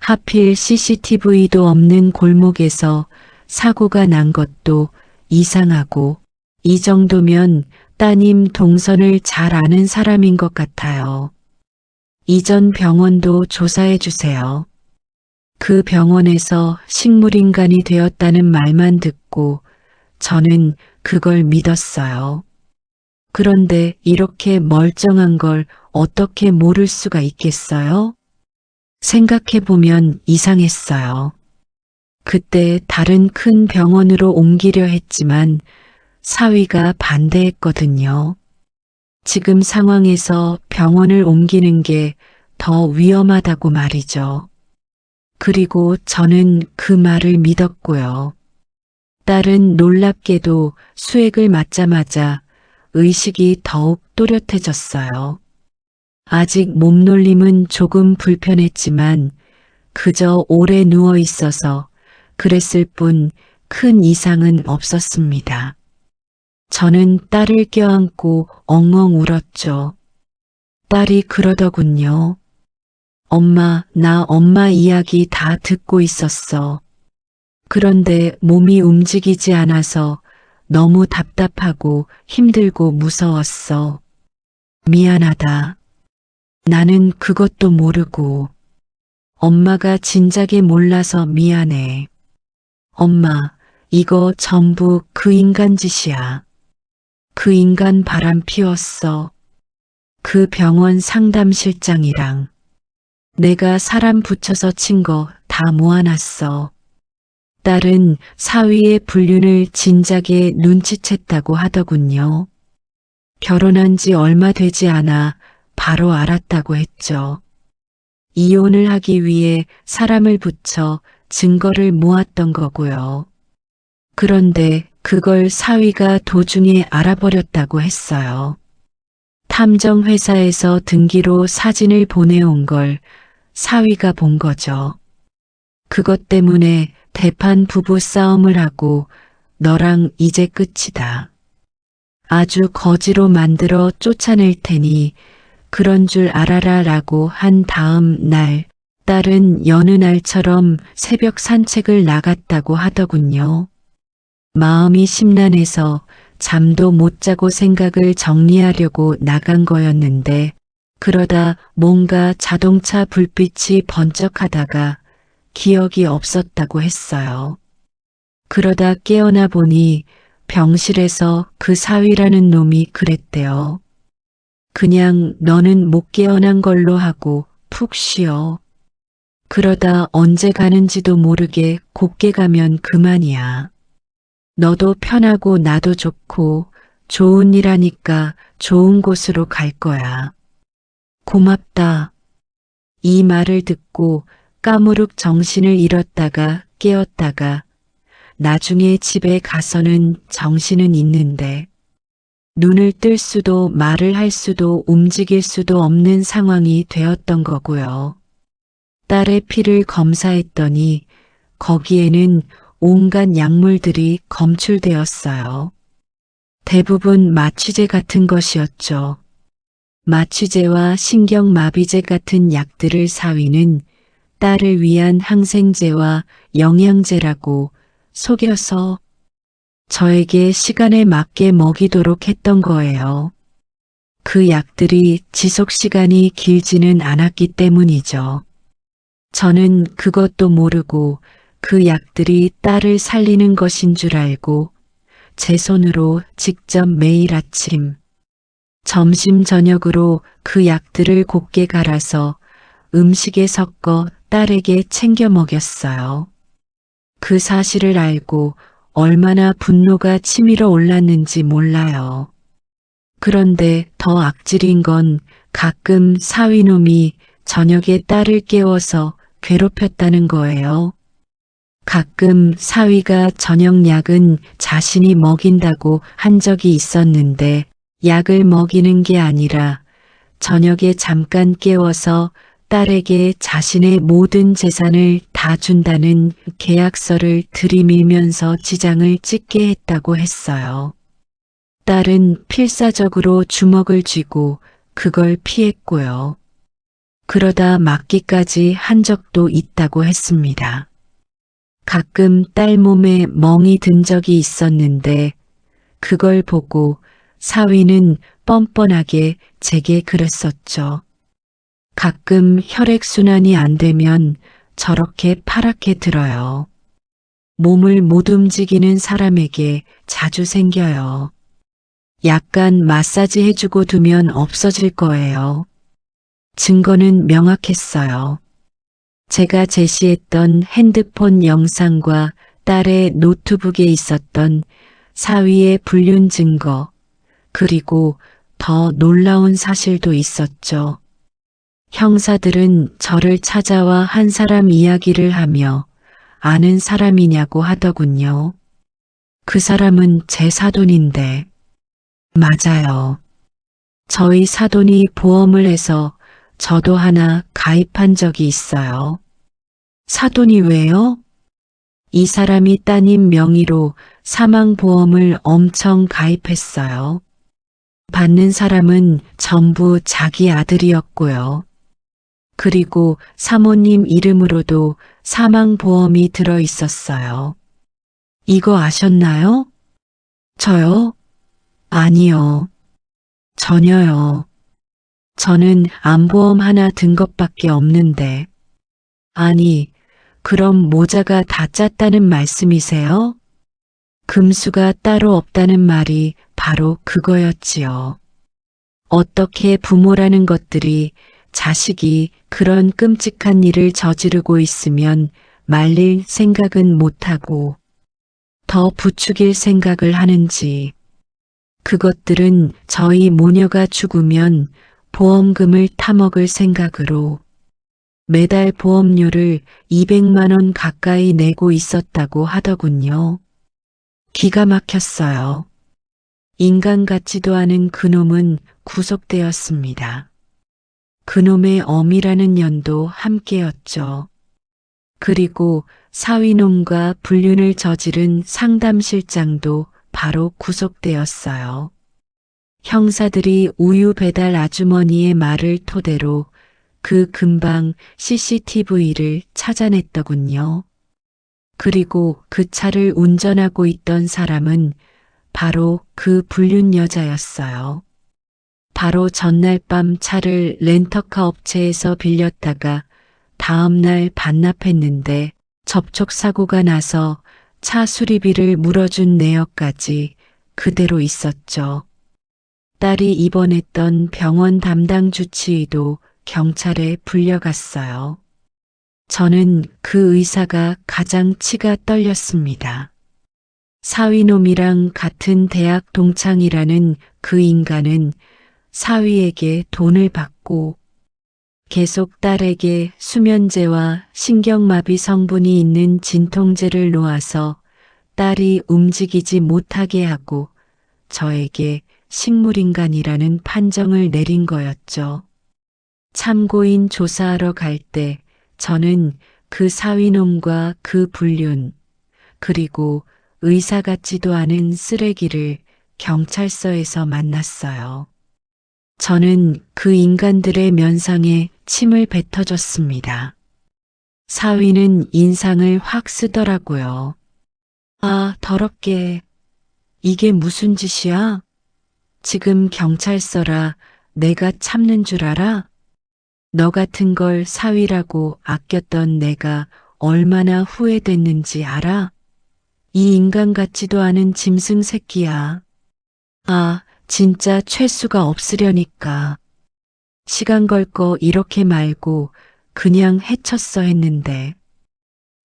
Speaker 1: 하필 CCTV도 없는 골목에서 사고가 난 것도 이상하고 이 정도면 따님 동선을 잘 아는 사람인 것 같아요. 이전 병원도 조사해 주세요. 그 병원에서 식물인간이 되었다는 말만 듣고 저는 그걸 믿었어요. 그런데 이렇게 멀쩡한 걸 어떻게 모를 수가 있겠어요? 생각해보면 이상했어요. 그때 다른 큰 병원으로 옮기려 했지만 사위가 반대했거든요. 지금 상황에서 병원을 옮기는 게 더 위험하다고 말이죠. 그리고 저는 그 말을 믿었고요. 딸은 놀랍게도 수액을 맞자마자 의식이 더욱 또렷해졌어요. 아직 몸놀림은 조금 불편했지만 그저 오래 누워 있어서 그랬을 뿐 큰 이상은 없었습니다. 저는 딸을 껴안고 엉엉 울었죠. 딸이 그러더군요. 엄마, 나 엄마 이야기 다 듣고 있었어. 그런데 몸이 움직이지 않아서 너무 답답하고 힘들고 무서웠어. 미안하다. 나는 그것도 모르고. 엄마가 진작에 몰라서 미안해. 엄마, 이거 전부 그 인간 짓이야. 그 인간 바람 피웠어. 그 병원 상담실장이랑. 내가 사람 붙여서 친 거 다 모아놨어. 딸은 사위의 불륜을 진작에 눈치챘다고 하더군요. 결혼한 지 얼마 되지 않아 바로 알았다고 했죠. 이혼을 하기 위해 사람을 붙여 증거를 모았던 거고요. 그런데 그걸 사위가 도중에 알아버렸다고 했어요. 탐정회사에서 등기로 사진을 보내온 걸 사위가 본 거죠. 그것 때문에 대판 부부 싸움을 하고 너랑 이제 끝이다. 아주 거지로 만들어 쫓아낼 테니 그런 줄 알아라 라고 한 다음 날 딸은 여느 날처럼 새벽 산책을 나갔다고 하더군요. 마음이 심란해서 잠도 못 자고 생각을 정리하려고 나간 거였는데 그러다 뭔가 자동차 불빛이 번쩍하다가 기억이 없었다고 했어요. 그러다 깨어나 보니 병실에서 그 사위라는 놈이 그랬대요. 그냥 너는 못 깨어난 걸로 하고 푹 쉬어. 그러다 언제 가는지도 모르게 곱게 가면 그만이야. 너도 편하고 나도 좋고 좋은 일 하니까 좋은 곳으로 갈 거야. 고맙다. 이 말을 듣고 까무룩 정신을 잃었다가 깨었다가 나중에 집에 가서는 정신은 있는데 눈을 뜰 수도 말을 할 수도 움직일 수도 없는 상황이 되었던 거고요. 딸의 피를 검사했더니 거기에는 온갖 약물들이 검출되었어요. 대부분 마취제 같은 것이었죠. 마취제와 신경마비제 같은 약들을 사위는 딸을 위한 항생제와 영양제라고 속여서 저에게 시간에 맞게 먹이도록 했던 거예요. 그 약들이 지속 시간이 길지는 않았기 때문이죠. 저는 그것도 모르고 그 약들이 딸을 살리는 것인 줄 알고 제 손으로 직접 매일 아침, 점심, 저녁으로 그 약들을 곱게 갈아서 음식에 섞어 딸에게 챙겨 먹였어요. 그 사실을 알고 얼마나 분노가 치밀어 올랐는지 몰라요. 그런데 더 악질인 건 가끔 사위놈이 저녁에 딸을 깨워서 괴롭혔다는 거예요. 가끔 사위가 저녁 약은 자신이 먹인다고 한 적이 있었는데 약을 먹이는 게 아니라 저녁에 잠깐 깨워서 딸에게 자신의 모든 재산을 다 준다는 계약서를 들이밀면서 지장을 찍게 했다고 했어요. 딸은 필사적으로 주먹을 쥐고 그걸 피했고요. 그러다 맞기까지 한 적도 있다고 했습니다. 가끔 딸 몸에 멍이 든 적이 있었는데 그걸 보고 사위는 뻔뻔하게 제게 그랬었죠. 가끔 혈액순환이 안 되면 저렇게 파랗게 들어요. 몸을 못 움직이는 사람에게 자주 생겨요. 약간 마사지 해주고 두면 없어질 거예요. 증거는 명확했어요. 제가 제시했던 핸드폰 영상과 딸의 노트북에 있었던 사위의 불륜 증거, 그리고 더 놀라운 사실도 있었죠. 형사들은 저를 찾아와 한 사람 이야기를 하며 아는 사람이냐고 하더군요. 그 사람은 제 사돈인데. 맞아요. 저희 사돈이 보험을 해서 저도 하나 가입한 적이 있어요. 사돈이 왜요? 이 사람이 따님 명의로 사망보험을 엄청 가입했어요. 받는 사람은 전부 자기 아들이었고요. 그리고 사모님 이름으로도 사망보험이 들어 있었어요. 이거 아셨나요? 저요? 아니요. 전혀요. 저는 암보험 하나 든 것밖에 없는데. 아니, 그럼 모자가 다 짰다는 말씀이세요? 금수가 따로 없다는 말이 바로 그거였지요. 어떻게 부모라는 것들이 자식이 그런 끔찍한 일을 저지르고 있으면 말릴 생각은 못하고 더 부추길 생각을 하는지. 그것들은 저희 모녀가 죽으면 보험금을 타먹을 생각으로 매달 보험료를 200만 원 가까이 내고 있었다고 하더군요. 기가 막혔어요. 인간 같지도 않은 그놈은 구속되었습니다. 그놈의 어미라는 년도 함께였죠. 그리고 사위놈과 불륜을 저지른 상담실장도 바로 구속되었어요. 형사들이 우유 배달 아주머니의 말을 토대로 그 금방 CCTV를 찾아냈더군요. 그리고 그 차를 운전하고 있던 사람은 바로 그 불륜 여자였어요. 바로 전날 밤 차를 렌터카 업체에서 빌렸다가 다음날 반납했는데 접촉사고가 나서 차 수리비를 물어준 내역까지 그대로 있었죠. 딸이 입원했던 병원 담당 주치의도 경찰에 불려갔어요. 저는 그 의사가 가장 치가 떨렸습니다. 사위놈이랑 같은 대학 동창이라는 그 인간은 사위에게 돈을 받고 계속 딸에게 수면제와 신경마비 성분이 있는 진통제를 놓아서 딸이 움직이지 못하게 하고 저에게 식물인간이라는 판정을 내린 거였죠. 참고인 조사하러 갈 때 저는 그 사위놈과 그 불륜, 그리고 의사 같지도 않은 쓰레기를 경찰서에서 만났어요. 저는 그 인간들의 면상에 침을 뱉어줬습니다. 사위는 인상을 확 쓰더라고요. 아, 더럽게. 이게 무슨 짓이야? 지금 경찰서라 내가 참는 줄 알아? 너 같은 걸 사위라고 아꼈던 내가 얼마나 후회됐는지 알아? 이 인간 같지도 않은 짐승 새끼야. 아, 진짜 최수가 없으려니까. 시간 걸 거 이렇게 말고 그냥 해쳤어 했는데.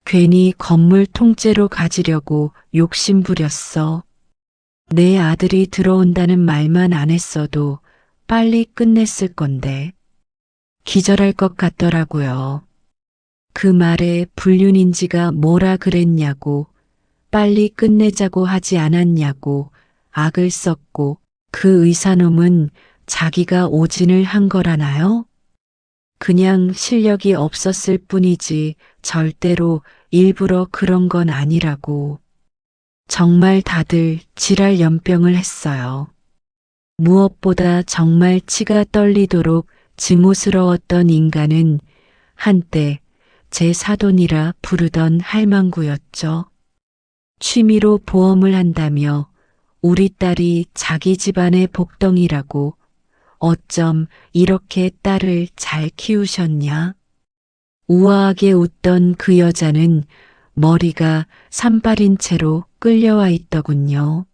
Speaker 1: 괜히 건물 통째로 가지려고 욕심 부렸어. 내 아들이 들어온다는 말만 안 했어도 빨리 끝냈을 건데. 기절할 것 같더라고요. 그 말에 불륜인지가 뭐라 그랬냐고, 빨리 끝내자고 하지 않았냐고 악을 썼고 그 의사놈은 자기가 오진을 한 거라나요? 그냥 실력이 없었을 뿐이지 절대로 일부러 그런 건 아니라고. 정말 다들 지랄 연병을 했어요. 무엇보다 정말 치가 떨리도록 증오스러웠던 인간은 한때 제 사돈이라 부르던 할망구였죠. 취미로 보험을 한다며 우리 딸이 자기 집안의 복덩이라고 어쩜 이렇게 딸을 잘 키우셨냐? 우아하게 웃던 그 여자는 머리가 산발인 채로 끌려와 있더군요.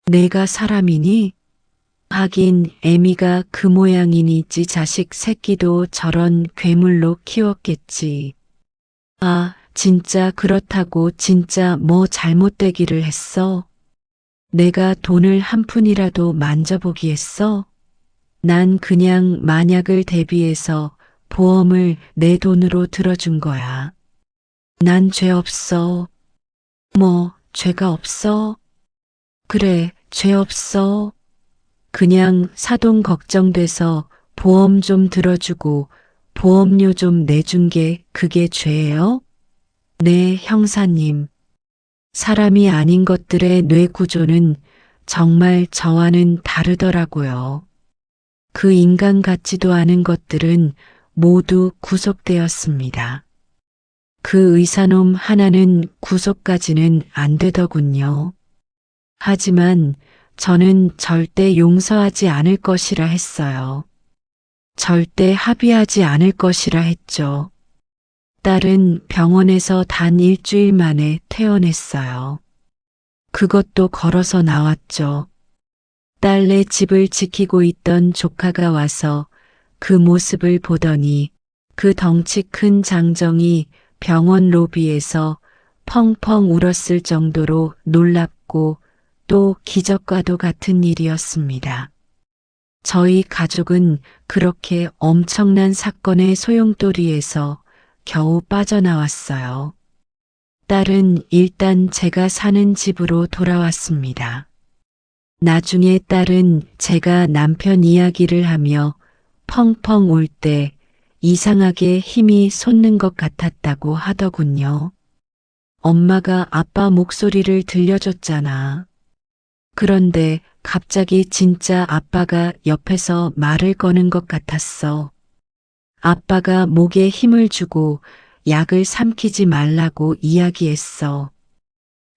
Speaker 1: 내가 사람이니? 하긴 애미가 그 모양이니지 자식 새끼도 저런 괴물로 키웠겠지. 아, 진짜 그렇다고 진짜 뭐 잘못되기를 했어? 내가 돈을 한 푼이라도 만져보기 했어? 난 그냥 만약을 대비해서 보험을 내 돈으로 들어준 거야. 난 죄 없어. 뭐, 죄가 없어? 그래, 죄 없어. 그냥 사돈 걱정돼서 보험 좀 들어주고 보험료 좀 내준 게 그게 죄예요? 네, 형사님. 사람이 아닌 것들의 뇌 구조는 정말 저와는 다르더라고요. 그 인간 같지도 않은 것들은 모두 구속되었습니다. 그 의사놈 하나는 구속까지는 안 되더군요. 하지만 저는 절대 용서하지 않을 것이라 했어요. 절대 합의하지 않을 것이라 했죠. 딸은 병원에서 단 일주일 만에 퇴원했어요. 그것도 걸어서 나왔죠. 딸네 집을 지키고 있던 조카가 와서 그 모습을 보더니 그 덩치 큰 장정이 병원 로비에서 펑펑 울었을 정도로 놀랍고 또 기적과도 같은 일이었습니다. 저희 가족은 그렇게 엄청난 사건의 소용돌이에서 겨우 빠져나왔어요. 딸은 일단 제가 사는 집으로 돌아왔습니다. 나중에 딸은 제가 남편 이야기를 하며 펑펑 울 때 이상하게 힘이 솟는 것 같았다고 하더군요. 엄마가 아빠 목소리를 들려줬잖아. 그런데 갑자기 진짜 아빠가 옆에서 말을 거는 것 같았어. 아빠가 목에 힘을 주고 약을 삼키지 말라고 이야기했어.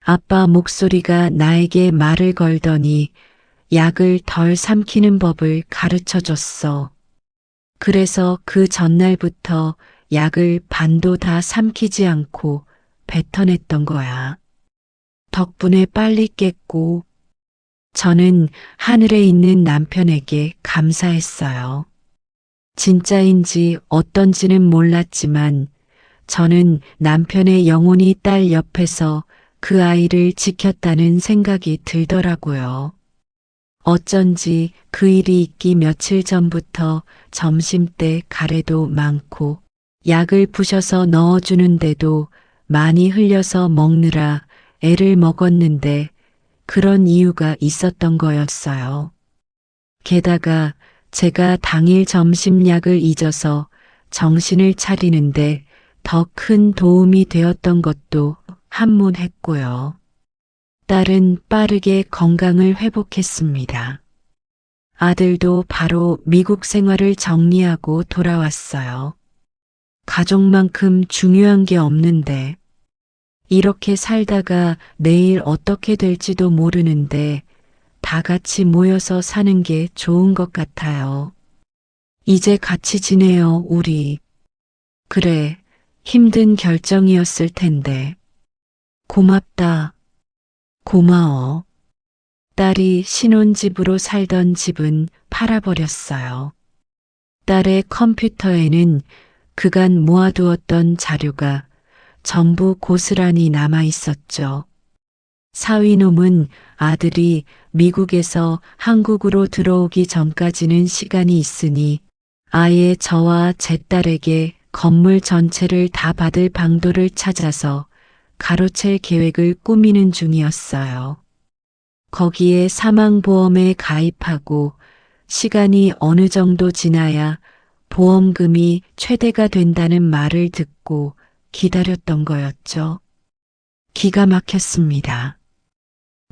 Speaker 1: 아빠 목소리가 나에게 말을 걸더니 약을 덜 삼키는 법을 가르쳐 줬어. 그래서 그 전날부터 약을 반도 다 삼키지 않고 뱉어냈던 거야. 덕분에 빨리 깼고 저는 하늘에 있는 남편에게 감사했어요. 진짜인지 어떤지는 몰랐지만 저는 남편의 영혼이 딸 옆에서 그 아이를 지켰다는 생각이 들더라고요. 어쩐지 그 일이 있기 며칠 전부터 점심때 가래도 많고 약을 부셔서 넣어주는데도 많이 흘려서 먹느라 애를 먹었는데 그런 이유가 있었던 거였어요. 게다가 제가 당일 점심약을 잊어서 정신을 차리는데 더 큰 도움이 되었던 것도 한문했고요. 딸은 빠르게 건강을 회복했습니다. 아들도 바로 미국 생활을 정리하고 돌아왔어요. 가족만큼 중요한 게 없는데 이렇게 살다가 내일 어떻게 될지도 모르는데 다 같이 모여서 사는 게 좋은 것 같아요. 이제 같이 지내요, 우리. 그래, 힘든 결정이었을 텐데. 고맙다. 고마워. 딸이 신혼집으로 살던 집은 팔아버렸어요. 딸의 컴퓨터에는 그간 모아두었던 자료가 전부 고스란히 남아 있었죠. 사위놈은 아들이 미국에서 한국으로 들어오기 전까지는 시간이 있으니 아예 저와 제 딸에게 건물 전체를 다 받을 방도를 찾아서 가로챌 계획을 꾸미는 중이었어요. 거기에 사망보험에 가입하고 시간이 어느 정도 지나야 보험금이 최대가 된다는 말을 듣고 기다렸던 거였죠. 기가 막혔습니다.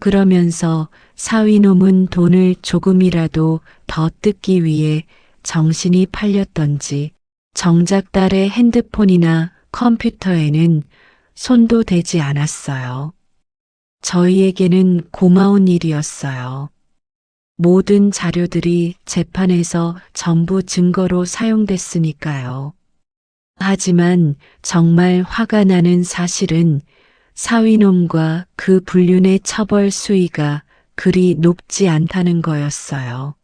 Speaker 1: 그러면서 사위놈은 돈을 조금이라도 더 뜯기 위해 정신이 팔렸던지 정작 딸의 핸드폰이나 컴퓨터에는 손도 대지 않았어요. 저희에게는 고마운 일이었어요. 모든 자료들이 재판에서 전부 증거로 사용됐으니까요. 하지만 정말 화가 나는 사실은 사위놈과 그 불륜의 처벌 수위가 그리 높지 않다는 거였어요.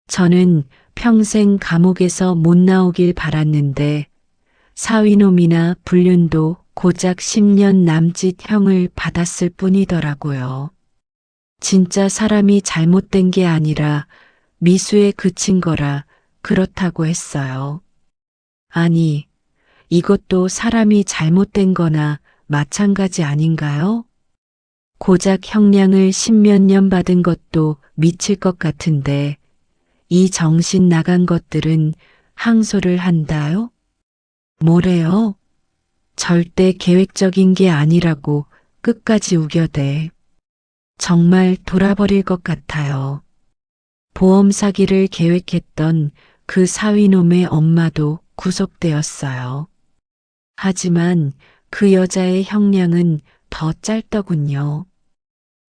Speaker 1: 저는 평생 감옥에서 못 나오길 바랐는데 사위놈이나 불륜도 고작 10년 남짓 형을 받았을 뿐이더라고요. 진짜 사람이 잘못된 게 아니라 미수에 그친 거라 그렇다고 했어요. 아니, 이것도 사람이 잘못된 거나 마찬가지 아닌가요? 고작 형량을 10몇 년 받은 것도 미칠 것 같은데 이 정신 나간 것들은 항소를 한다요? 뭐래요? 절대 계획적인 게 아니라고 끝까지 우겨대. 정말 돌아버릴 것 같아요. 보험 사기를 계획했던 그 사위놈의 엄마도 구속되었어요. 하지만 그 여자의 형량은 더 짧더군요.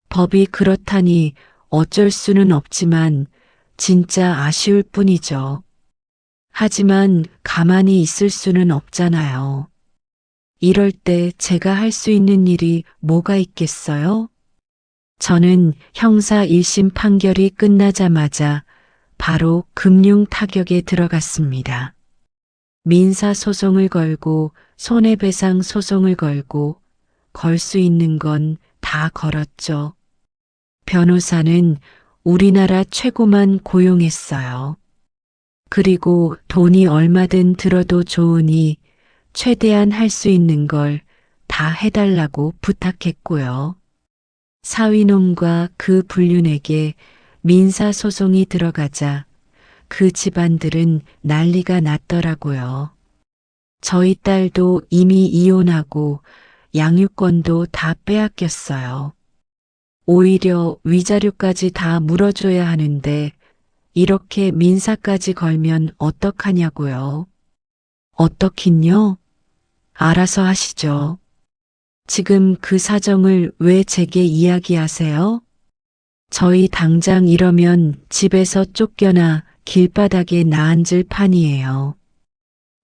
Speaker 1: 법이 그렇다니 어쩔 수는 없지만 진짜 아쉬울 뿐이죠. 하지만 가만히 있을 수는 없잖아요. 이럴 때 제가 할 수 있는 일이 뭐가 있겠어요? 저는 형사 1심 판결이 끝나자마자 바로 금융 타격에 들어갔습니다. 민사 소송을 걸고 손해배상 소송을 걸고 걸 수 있는 건 다 걸었죠. 변호사는 우리나라 최고만 고용했어요. 그리고 돈이 얼마든 들어도 좋으니 최대한 할 수 있는 걸 다 해달라고 부탁했고요. 사위놈과 그 불륜에게 민사소송이 들어가자 그 집안들은 난리가 났더라고요. 저희 딸도 이미 이혼하고 양육권도 다 빼앗겼어요. 오히려 위자료까지 다 물어줘야 하는데 이렇게 민사까지 걸면 어떡하냐고요. 어떻긴요? 알아서 하시죠. 지금 그 사정을 왜 제게 이야기하세요? 저희 당장 이러면 집에서 쫓겨나 길바닥에 나앉을 판이에요.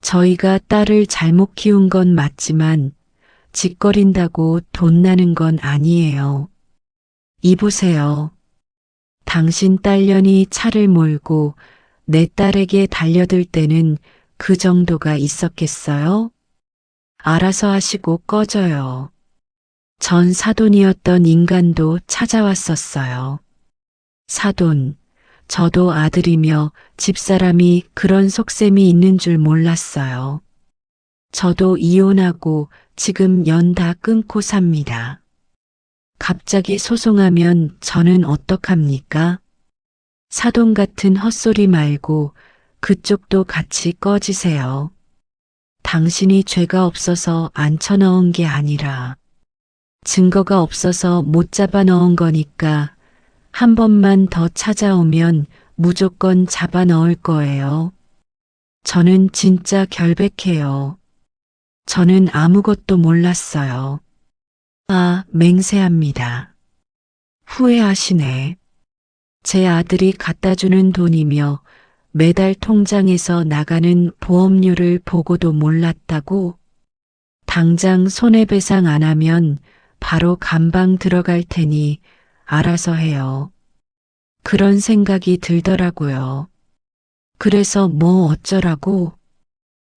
Speaker 1: 저희가 딸을 잘못 키운 건 맞지만 짓거린다고 돈 나는 건 아니에요. 이보세요. 당신 딸년이 차를 몰고 내 딸에게 달려들 때는 그 정도가 있었겠어요? 알아서 하시고 꺼져요. 전 사돈이었던 인간도 찾아왔었어요. 사돈, 저도 아들이며 집사람이 그런 속셈이 있는 줄 몰랐어요. 저도 이혼하고 지금 연 다 끊고 삽니다. 갑자기 소송하면 저는 어떡합니까? 사돈 같은 헛소리 말고 그쪽도 같이 꺼지세요. 당신이 죄가 없어서 안 쳐넣은 게 아니라 증거가 없어서 못 잡아 넣은 거니까 한 번만 더 찾아오면 무조건 잡아 넣을 거예요. 저는 진짜 결백해요. 저는 아무것도 몰랐어요. 아, 맹세합니다. 후회하시네. 제 아들이 갖다 주는 돈이며 매달 통장에서 나가는 보험료를 보고도 몰랐다고? 당장 손해배상 안 하면 바로 감방 들어갈 테니 알아서 해요. 그런 생각이 들더라고요. 그래서 뭐 어쩌라고?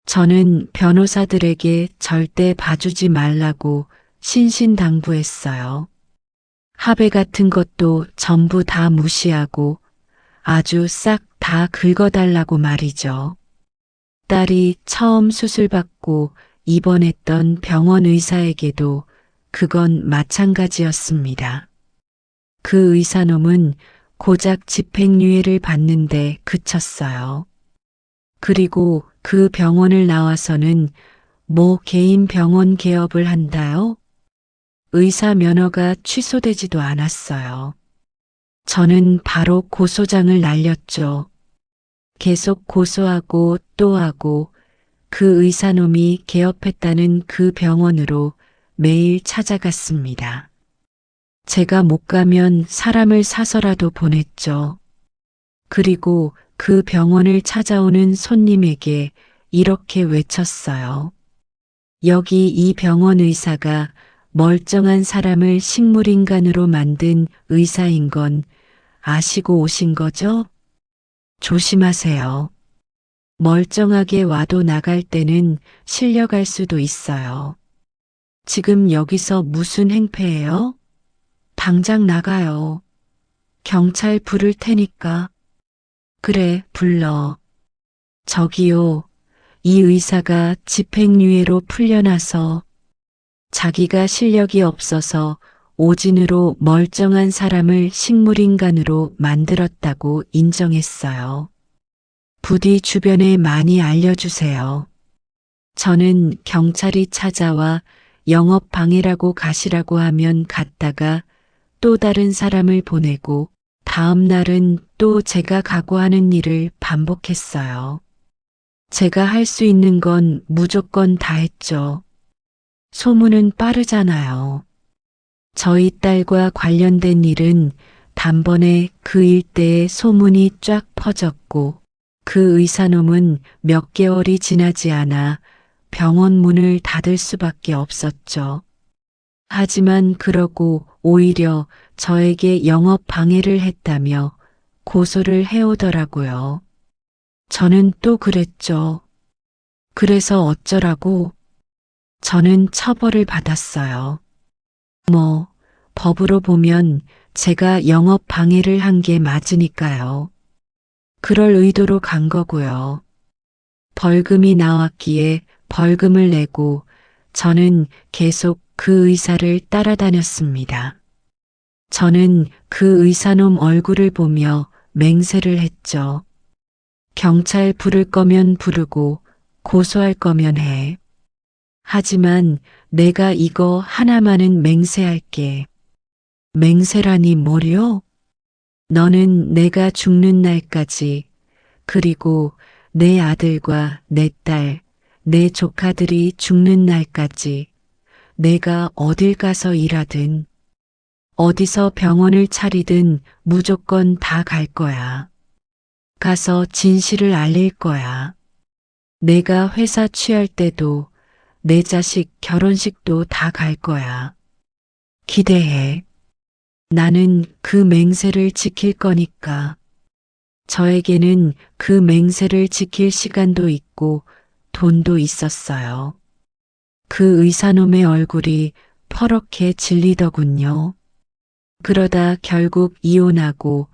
Speaker 1: 저는 변호사들에게 절대 봐주지 말라고 신신당부했어요. 합의 같은 것도 전부 다 무시하고 아주 싹 다 긁어달라고 말이죠. 딸이 처음 수술받고 입원했던 병원 의사에게도 그건 마찬가지였습니다. 그 의사놈은 고작 집행유예를 받는데 그쳤어요. 그리고 그 병원을 나와서는 뭐 개인 병원 개업을 한다요? 의사 면허가 취소되지도 않았어요. 저는 바로 고소장을 날렸죠. 계속 고소하고 또 하고 그 의사놈이 개업했다는 그 병원으로 매일 찾아갔습니다. 제가 못 가면 사람을 사서라도 보냈죠. 그리고 그 병원을 찾아오는 손님에게 이렇게 외쳤어요. 여기 이 병원 의사가 멀쩡한 사람을 식물인간으로 만든 의사인 건 아시고 오신 거죠? 조심하세요. 멀쩡하게 와도 나갈 때는 실려갈 수도 있어요. 지금 여기서 무슨 행패예요? 당장 나가요. 경찰 부를 테니까. 그래, 불러. 저기요, 이 의사가 집행유예로 풀려나서 자기가 실력이 없어서 오진으로 멀쩡한 사람을 식물인간으로 만들었다고 인정했어요. 부디 주변에 많이 알려주세요. 저는 경찰이 찾아와 영업방해라고 가시라고 하면 갔다가 또 다른 사람을 보내고 다음 날은 또 제가 가고 하는 일을 반복했어요. 제가 할 수 있는 건 무조건 다 했죠. 소문은 빠르잖아요. 저희 딸과 관련된 일은 단번에 그 일대에 소문이 쫙 퍼졌고 그 의사놈은 몇 개월이 지나지 않아 병원 문을 닫을 수밖에 없었죠. 하지만 그러고 오히려 저에게 영업 방해를 했다며 고소를 해오더라고요. 저는 또 그랬죠. 그래서 어쩌라고? 저는 처벌을 받았어요. 법으로 보면 제가 영업 방해를 한 게 맞으니까요. 그럴 의도로 간 거고요. 벌금이 나왔기에 벌금을 내고 저는 계속 그 의사를 따라다녔습니다. 저는 그 의사놈 얼굴을 보며 맹세를 했죠. 경찰 부를 거면 부르고 고소할 거면 해. 하지만 내가 이거 하나만은 맹세할게. 맹세라니 뭐려? 너는 내가 죽는 날까지 그리고 내 아들과 내 딸, 내 조카들이 죽는 날까지 내가 어딜 가서 일하든 어디서 병원을 차리든 무조건 다 갈 거야. 가서 진실을 알릴 거야. 내가 회사 취할 때도 내 자식 결혼식도 다 갈 거야. 기대해. 나는 그 맹세를 지킬 거니까. 저에게는 그 맹세를 지킬 시간도 있고 돈도 있었어요. 그 의사놈의 얼굴이 퍼렇게 질리더군요. 그러다 결국 이혼하고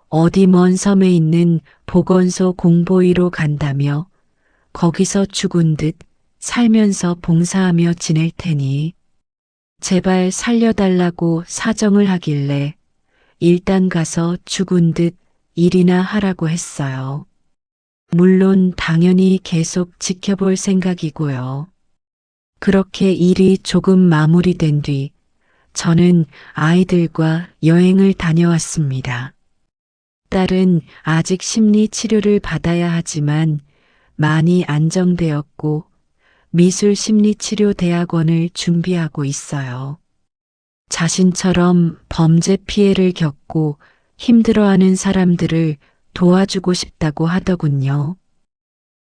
Speaker 1: 어디 먼 섬에 있는 보건소 공보위로 간다며 거기서 죽은 듯 살면서 봉사하며 지낼 테니 제발 살려달라고 사정을 하길래 일단 가서 죽은 듯 일이나 하라고 했어요. 물론 당연히 계속 지켜볼 생각이고요. 그렇게 일이 조금 마무리된 뒤 저는 아이들과 여행을 다녀왔습니다. 딸은 아직 심리 치료를 받아야 하지만 많이 안정되었고 미술심리치료대학원을 준비하고 있어요. 자신처럼 범죄 피해를 겪고 힘들어하는 사람들을 도와주고 싶다고 하더군요.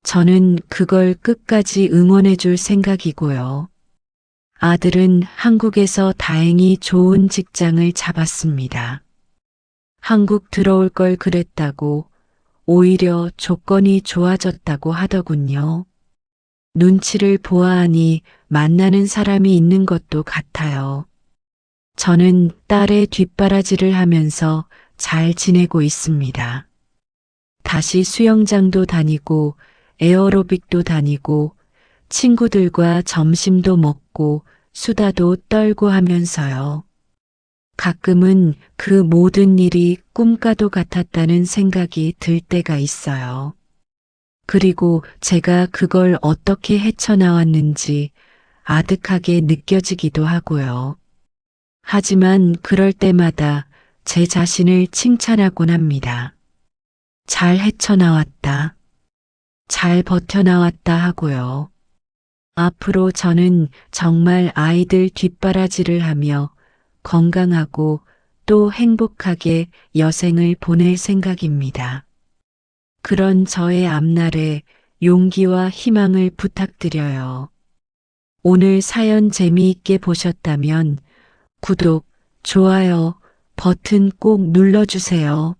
Speaker 1: 저는 그걸 끝까지 응원해 줄 생각이고요. 아들은 한국에서 다행히 좋은 직장을 잡았습니다. 한국 들어올 걸 그랬다고 오히려 조건이 좋아졌다고 하더군요. 눈치를 보아하니 만나는 사람이 있는 것도 같아요. 저는 딸의 뒷바라지를 하면서 잘 지내고 있습니다. 다시 수영장도 다니고 에어로빅도 다니고 친구들과 점심도 먹고 수다도 떨고 하면서요. 가끔은 그 모든 일이 꿈과도 같았다는 생각이 들 때가 있어요. 그리고 제가 그걸 어떻게 헤쳐나왔는지 아득하게 느껴지기도 하고요. 하지만 그럴 때마다 제 자신을 칭찬하곤 합니다. 잘 헤쳐나왔다. 잘 버텨나왔다 하고요. 앞으로 저는 정말 아이들 뒷바라지를 하며 건강하고 또 행복하게 여생을 보낼 생각입니다. 그런 저의 앞날에 용기와 희망을 부탁드려요. 오늘 사연 재미있게 보셨다면 구독, 좋아요 버튼 꼭 눌러주세요.